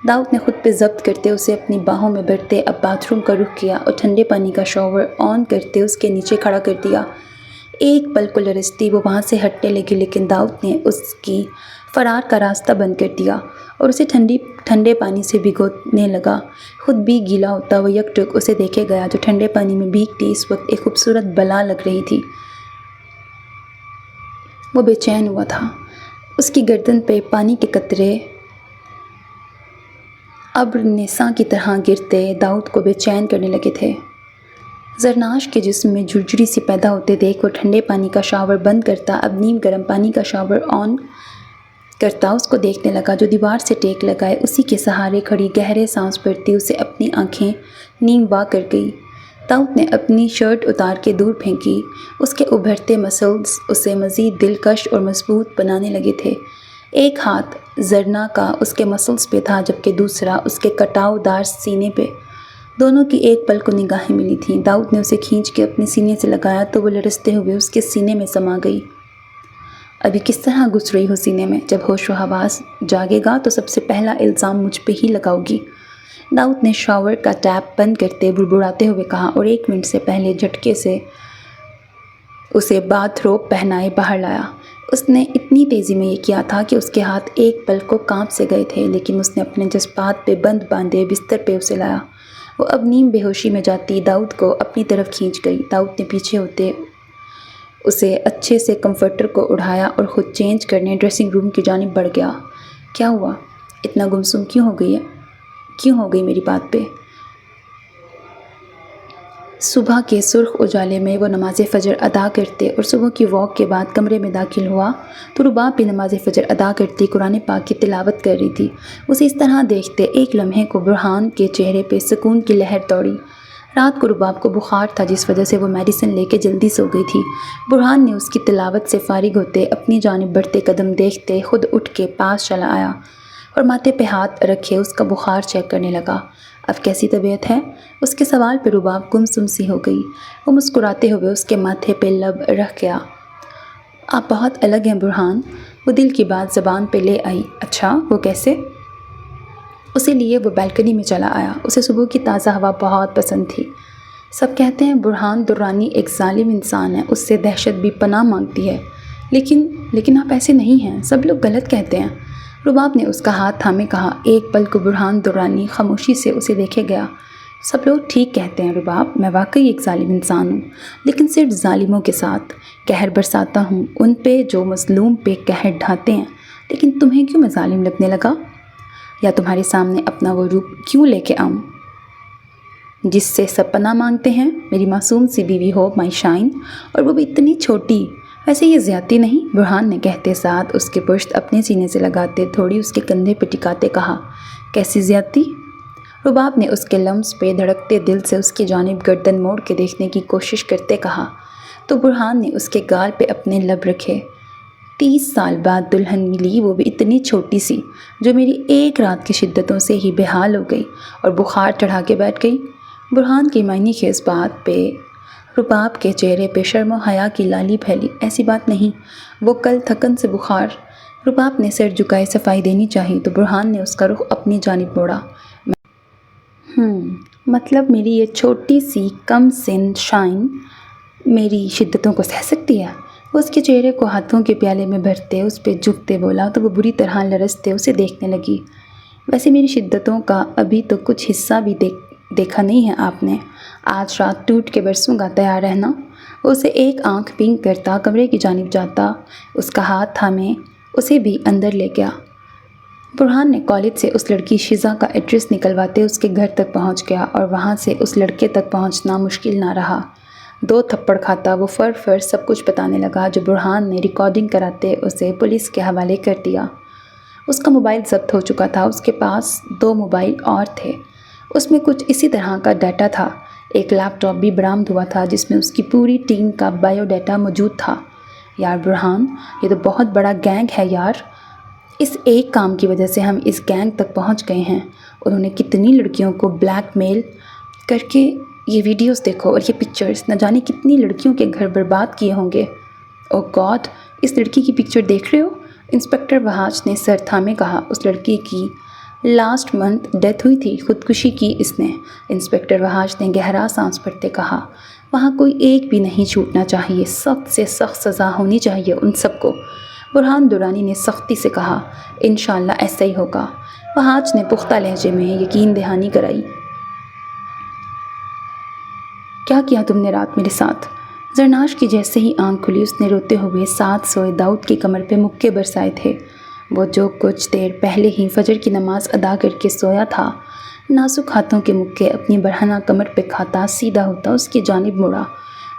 داؤد نے خود پہ ضبط کرتے اسے اپنی باہوں میں بھرتے اب باتھ روم کا رخ کیا اور ٹھنڈے پانی کا شاور آن کرتے اس کے نیچے کھڑا کر دیا۔ ایک پل کو لرزتی وہ وہاں سے ہٹنے لگی لیکن داؤد نے اس کی فرار کا راستہ بند کر دیا اور اسے ٹھنڈے پانی سے بھگونے لگا۔ خود بھی گیلا ہوتا وہ یک ٹک اسے دیکھے گیا جو ٹھنڈے پانی میں بھیگتی اس وقت ایک خوبصورت بلا لگ رہی تھی۔ وہ بے چین ہوا تھا۔ اس کی گردن پہ پانی کے قطرے ابر نساں کی طرح گرتے داؤد کو بے چین کرنے لگے تھے۔ زرناش کے جسم میں جھرجھری سی پیدا ہوتے دیکھ وہ ٹھنڈے پانی کا شاور بند کرتا اب نیم گرم پانی کا شاور آن کرتا اس کو دیکھنے لگا جو دیوار سے ٹیک لگائے اسی کے سہارے کھڑی گہرے سانس بھرتی اسے اپنی آنکھیں نیم وا کر گئی۔ داؤد نے اپنی شرٹ اتار کے دور پھینکی۔ اس کے ابھرتے مسلز اسے مزید دلکش اور مضبوط بنانے لگے تھے۔ ایک ہاتھ زرنا کا اس کے مسلز پہ تھا جبکہ دوسرا اس کے کٹاؤ دار سینے پہ۔ دونوں کی ایک پل کو نگاہیں ملی تھیں۔ داؤد نے اسے کھینچ کے اپنے سینے سے لگایا تو وہ لرزتے ہوئے اس کے سینے میں سما گئی۔ ابھی کس طرح گھس رہی ہو سینے میں؟ جب ہوش و حواس جاگے گا تو سب سے پہلا الزام مجھ پہ ہی لگاؤ گی۔ داؤد نے شاور کا ٹیپ بند کرتے بڑبڑاتے ہوئے کہا اور 1 منٹ سے پہلے جھٹکے سے اسے باتھ روب پہنائے باہر لایا۔ اس نے اتنی تیزی میں یہ کیا تھا کہ اس کے ہاتھ ایک پل کو کانپ سے گئے تھے، لیکن اس نے اپنے جذبات پہ بند باندھے بستر پہ اسے لایا۔ وہ اب نیم بے ہوشی میں جاتی داؤد کو اپنی طرف کھینچ گئی۔ داؤد نے پیچھے ہوتے اسے اچھے سے کمفرٹر کو اڑایا اور خود چینج کرنے ڈریسنگ روم کی جانب بڑھ گیا۔ کیا ہوا؟ اتنا گمسم کیوں ہو گئی میری بات پہ؟ صبح کے سرخ اجالے میں وہ نماز فجر ادا کرتے اور صبح کی واک کے بعد کمرے میں داخل ہوا تو رباب بھی نماز فجر ادا کرتی قرآن پاک کی تلاوت کر رہی تھی۔ اسے اس طرح دیکھتے ایک لمحے کو برہان کے چہرے پہ سکون کی لہر دوڑی۔ رات کو رباب کو بخار تھا، جس وجہ سے وہ میڈیسن لے کے جلدی سو گئی تھی۔ برہان نے اس کی تلاوت سے فارغ ہوتے اپنی جانب بڑھتے قدم دیکھتے خود اٹھ کے پاس چلا آیا اور ماتھے پہ ہاتھ رکھے اس کا بخار چیک کرنے لگا۔ اب کیسی طبیعت ہے؟ اس کے سوال پہ رباب گمسم سی ہو گئی۔ وہ مسکراتے ہوئے اس کے ماتھے پہ لب رکھ گیا۔ آپ بہت الگ ہیں برہان۔ وہ دل کی بات زبان پہ لے آئی۔ اچھا، وہ کیسے؟ اسے لیے وہ بالکنی میں چلا آیا۔ اسے صبح کی تازہ ہوا بہت پسند تھی۔ سب کہتے ہیں برہان درانی ایک ظالم انسان ہے، اس سے دہشت بھی پناہ مانگتی ہے، لیکن آپ ایسے نہیں ہیں، سب لوگ غلط کہتے ہیں۔ رباب نے اس کا ہاتھ تھامے کہا۔ ایک پل کو برہان درانی خاموشی سے اسے دیکھے گیا۔ سب لوگ ٹھیک کہتے ہیں رباب، میں واقعی ایک ظالم انسان ہوں، لیکن صرف ظالموں کے ساتھ قہر برساتا ہوں، ان پہ جو مظلوم پہ قہر ڈھاتے ہیں۔ لیکن تمہیں کیوں میں ظالم لگنے لگا؟ یا تمہارے سامنے اپنا وہ روپ کیوں لے کے آؤں جس سے سب پناہ مانگتے ہیں؟ میری معصوم سی بیوی ہو مائی شائن، اور وہ بھی اتنی چھوٹی۔ ویسے یہ زیادتی نہیں؟ برہان نے کہتے ساتھ اس کے پشت اپنے سینے سے لگاتے تھوڑی اس کے کندھے پہ ٹکاتے کہا۔ کیسی زیادتی؟ رباب نے اس کے لمس پہ دھڑکتے دل سے اس کی جانب گردن موڑ کے دیکھنے کی کوشش کرتے کہا تو برہان نے اس کے گال پہ اپنے لب رکھے۔ 30 سال بعد دلہن ملی، وہ بھی اتنی چھوٹی سی، جو میری ایک رات کی شدتوں سے ہی بے حال ہو گئی اور بخار چڑھا کے بیٹھ گئی۔ برہان کی معنی خیز بات پہ رباب کے چہرے پہ شرم و حیا کی لالی پھیلی۔ ایسی بات نہیں، وہ کل تھکن سے بخار۔ رباب نے سر جھکائے صفائی دینی چاہی تو برہان نے اس کا رخ اپنی جانب موڑا۔ مطلب میری یہ چھوٹی سی کم سن شائن میری شدتوں کو سہ سکتی ہے؟ وہ اس کے چہرے کو ہاتھوں کے پیالے میں بھرتے اس پہ جھکتے بولا تو وہ بری طرح لرزتے اسے دیکھنے لگی۔ ویسے میری شدتوں کا ابھی تو کچھ حصہ بھی دیکھا نہیں ہے آپ نے۔ آج رات ٹوٹ کے برسوں گا، تیار رہنا۔ وہ اسے ایک آنکھ پینک کرتا کمرے کی جانب جاتا، اس کا ہاتھ تھامے اسے بھی اندر لے گیا۔ برہان نے کالج سے اس لڑکی شیزا کا ایڈریس نکلواتے اس کے گھر تک پہنچ گیا اور وہاں سے اس لڑکے تک پہنچنا مشکل نہ رہا۔ 2 تھپڑ کھاتا وہ فر سب کچھ بتانے لگا جو برہان نے ریکارڈنگ کراتے اسے پولیس کے حوالے کر دیا۔ اس کا موبائل ضبط ہو چکا تھا، اس کے پاس 2 موبائل اور تھے، اس میں کچھ اسی طرح کا ڈیٹا تھا۔ ایک لیپ ٹاپ بھی برآمد ہوا تھا جس میں اس کی پوری ٹیم کا بایو ڈیٹا موجود تھا۔ یار برہان، یہ تو بہت بڑا گینگ ہے یار۔ اس ایک کام کی وجہ سے ہم اس گینگ تک پہنچ گئے ہیں۔ انہوں نے کتنی لڑکیوں کو بلیک میل کر کے، یہ ویڈیوز دیکھو اور یہ پکچرز، نہ جانے کتنی لڑکیوں کے گھر برباد کیے ہوں گے۔ او گاڈ، اس لڑکی کی پکچر دیکھ رہے ہو؟ انسپکٹر وہاج نے سر تھامے کہا۔ اس لڑکی کی لاسٹ منتھ ڈیتھ ہوئی تھی، خودکشی کی اس نے۔ انسپکٹر وہاج نے گہرا سانس بھرتے کہا۔ وہاں کوئی ایک بھی نہیں چھوٹنا چاہیے، سخت سے سخت سزا ہونی چاہیے ان سب کو، برہان درانی نے سختی سے کہا۔ انشاءاللہ ایسا ہی ہوگا، وہاج نے پختہ لہجے میں یقین دہانی کرائی۔ کیا کیا تم نے رات میرے ساتھ؟ زرناش کی جیسے ہی آنکھ کھلی اس نے روتے ہوئے ساتھ سوئے داؤد کی کمر پہ مکے برسائے تھے۔ وہ جو کچھ دیر پہلے ہی فجر کی نماز ادا کر کے سویا تھا، نازک ہاتھوں کے مکے اپنی برہنہ کمر پہ کھاتا سیدھا ہوتا اس کی جانب مڑا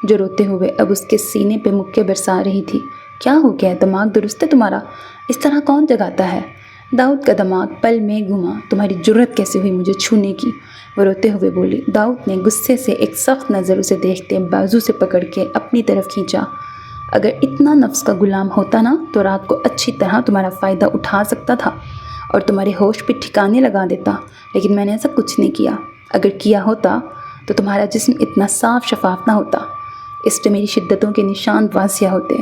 جو روتے ہوئے اب اس کے سینے پہ مکے برسا رہی تھی۔ کیا ہو گیا؟ دماغ درست ہے تمہارا؟ اس طرح کون جگاتا ہے؟ داؤد کا دماغ پل میں گھما۔ تمہاری جرت کیسے ہوئی مجھے چھونے کی؟ وہ روتے ہوئے بولی۔ داؤد نے غصے سے ایک سخت نظر اسے دیکھتے بازو سے پکڑ کے اپنی طرف کھینچا۔ اگر اتنا نفس کا غلام ہوتا نا تو رات کو اچھی طرح تمہارا فائدہ اٹھا سکتا تھا اور تمہارے ہوش پہ ٹھکانے لگا دیتا، لیکن میں نے ایسا کچھ نہیں کیا۔ اگر کیا ہوتا تو تمہارا جسم اتنا صاف شفاف نہ ہوتا، اس پہ میری شدتوں کے نشان واضح ہوتے۔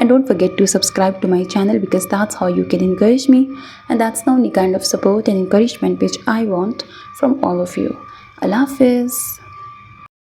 And don't forget to subscribe to my channel because that's how you can encourage me, and that's the only kind of support and encouragement which I want from all of you. Allah Hafiz.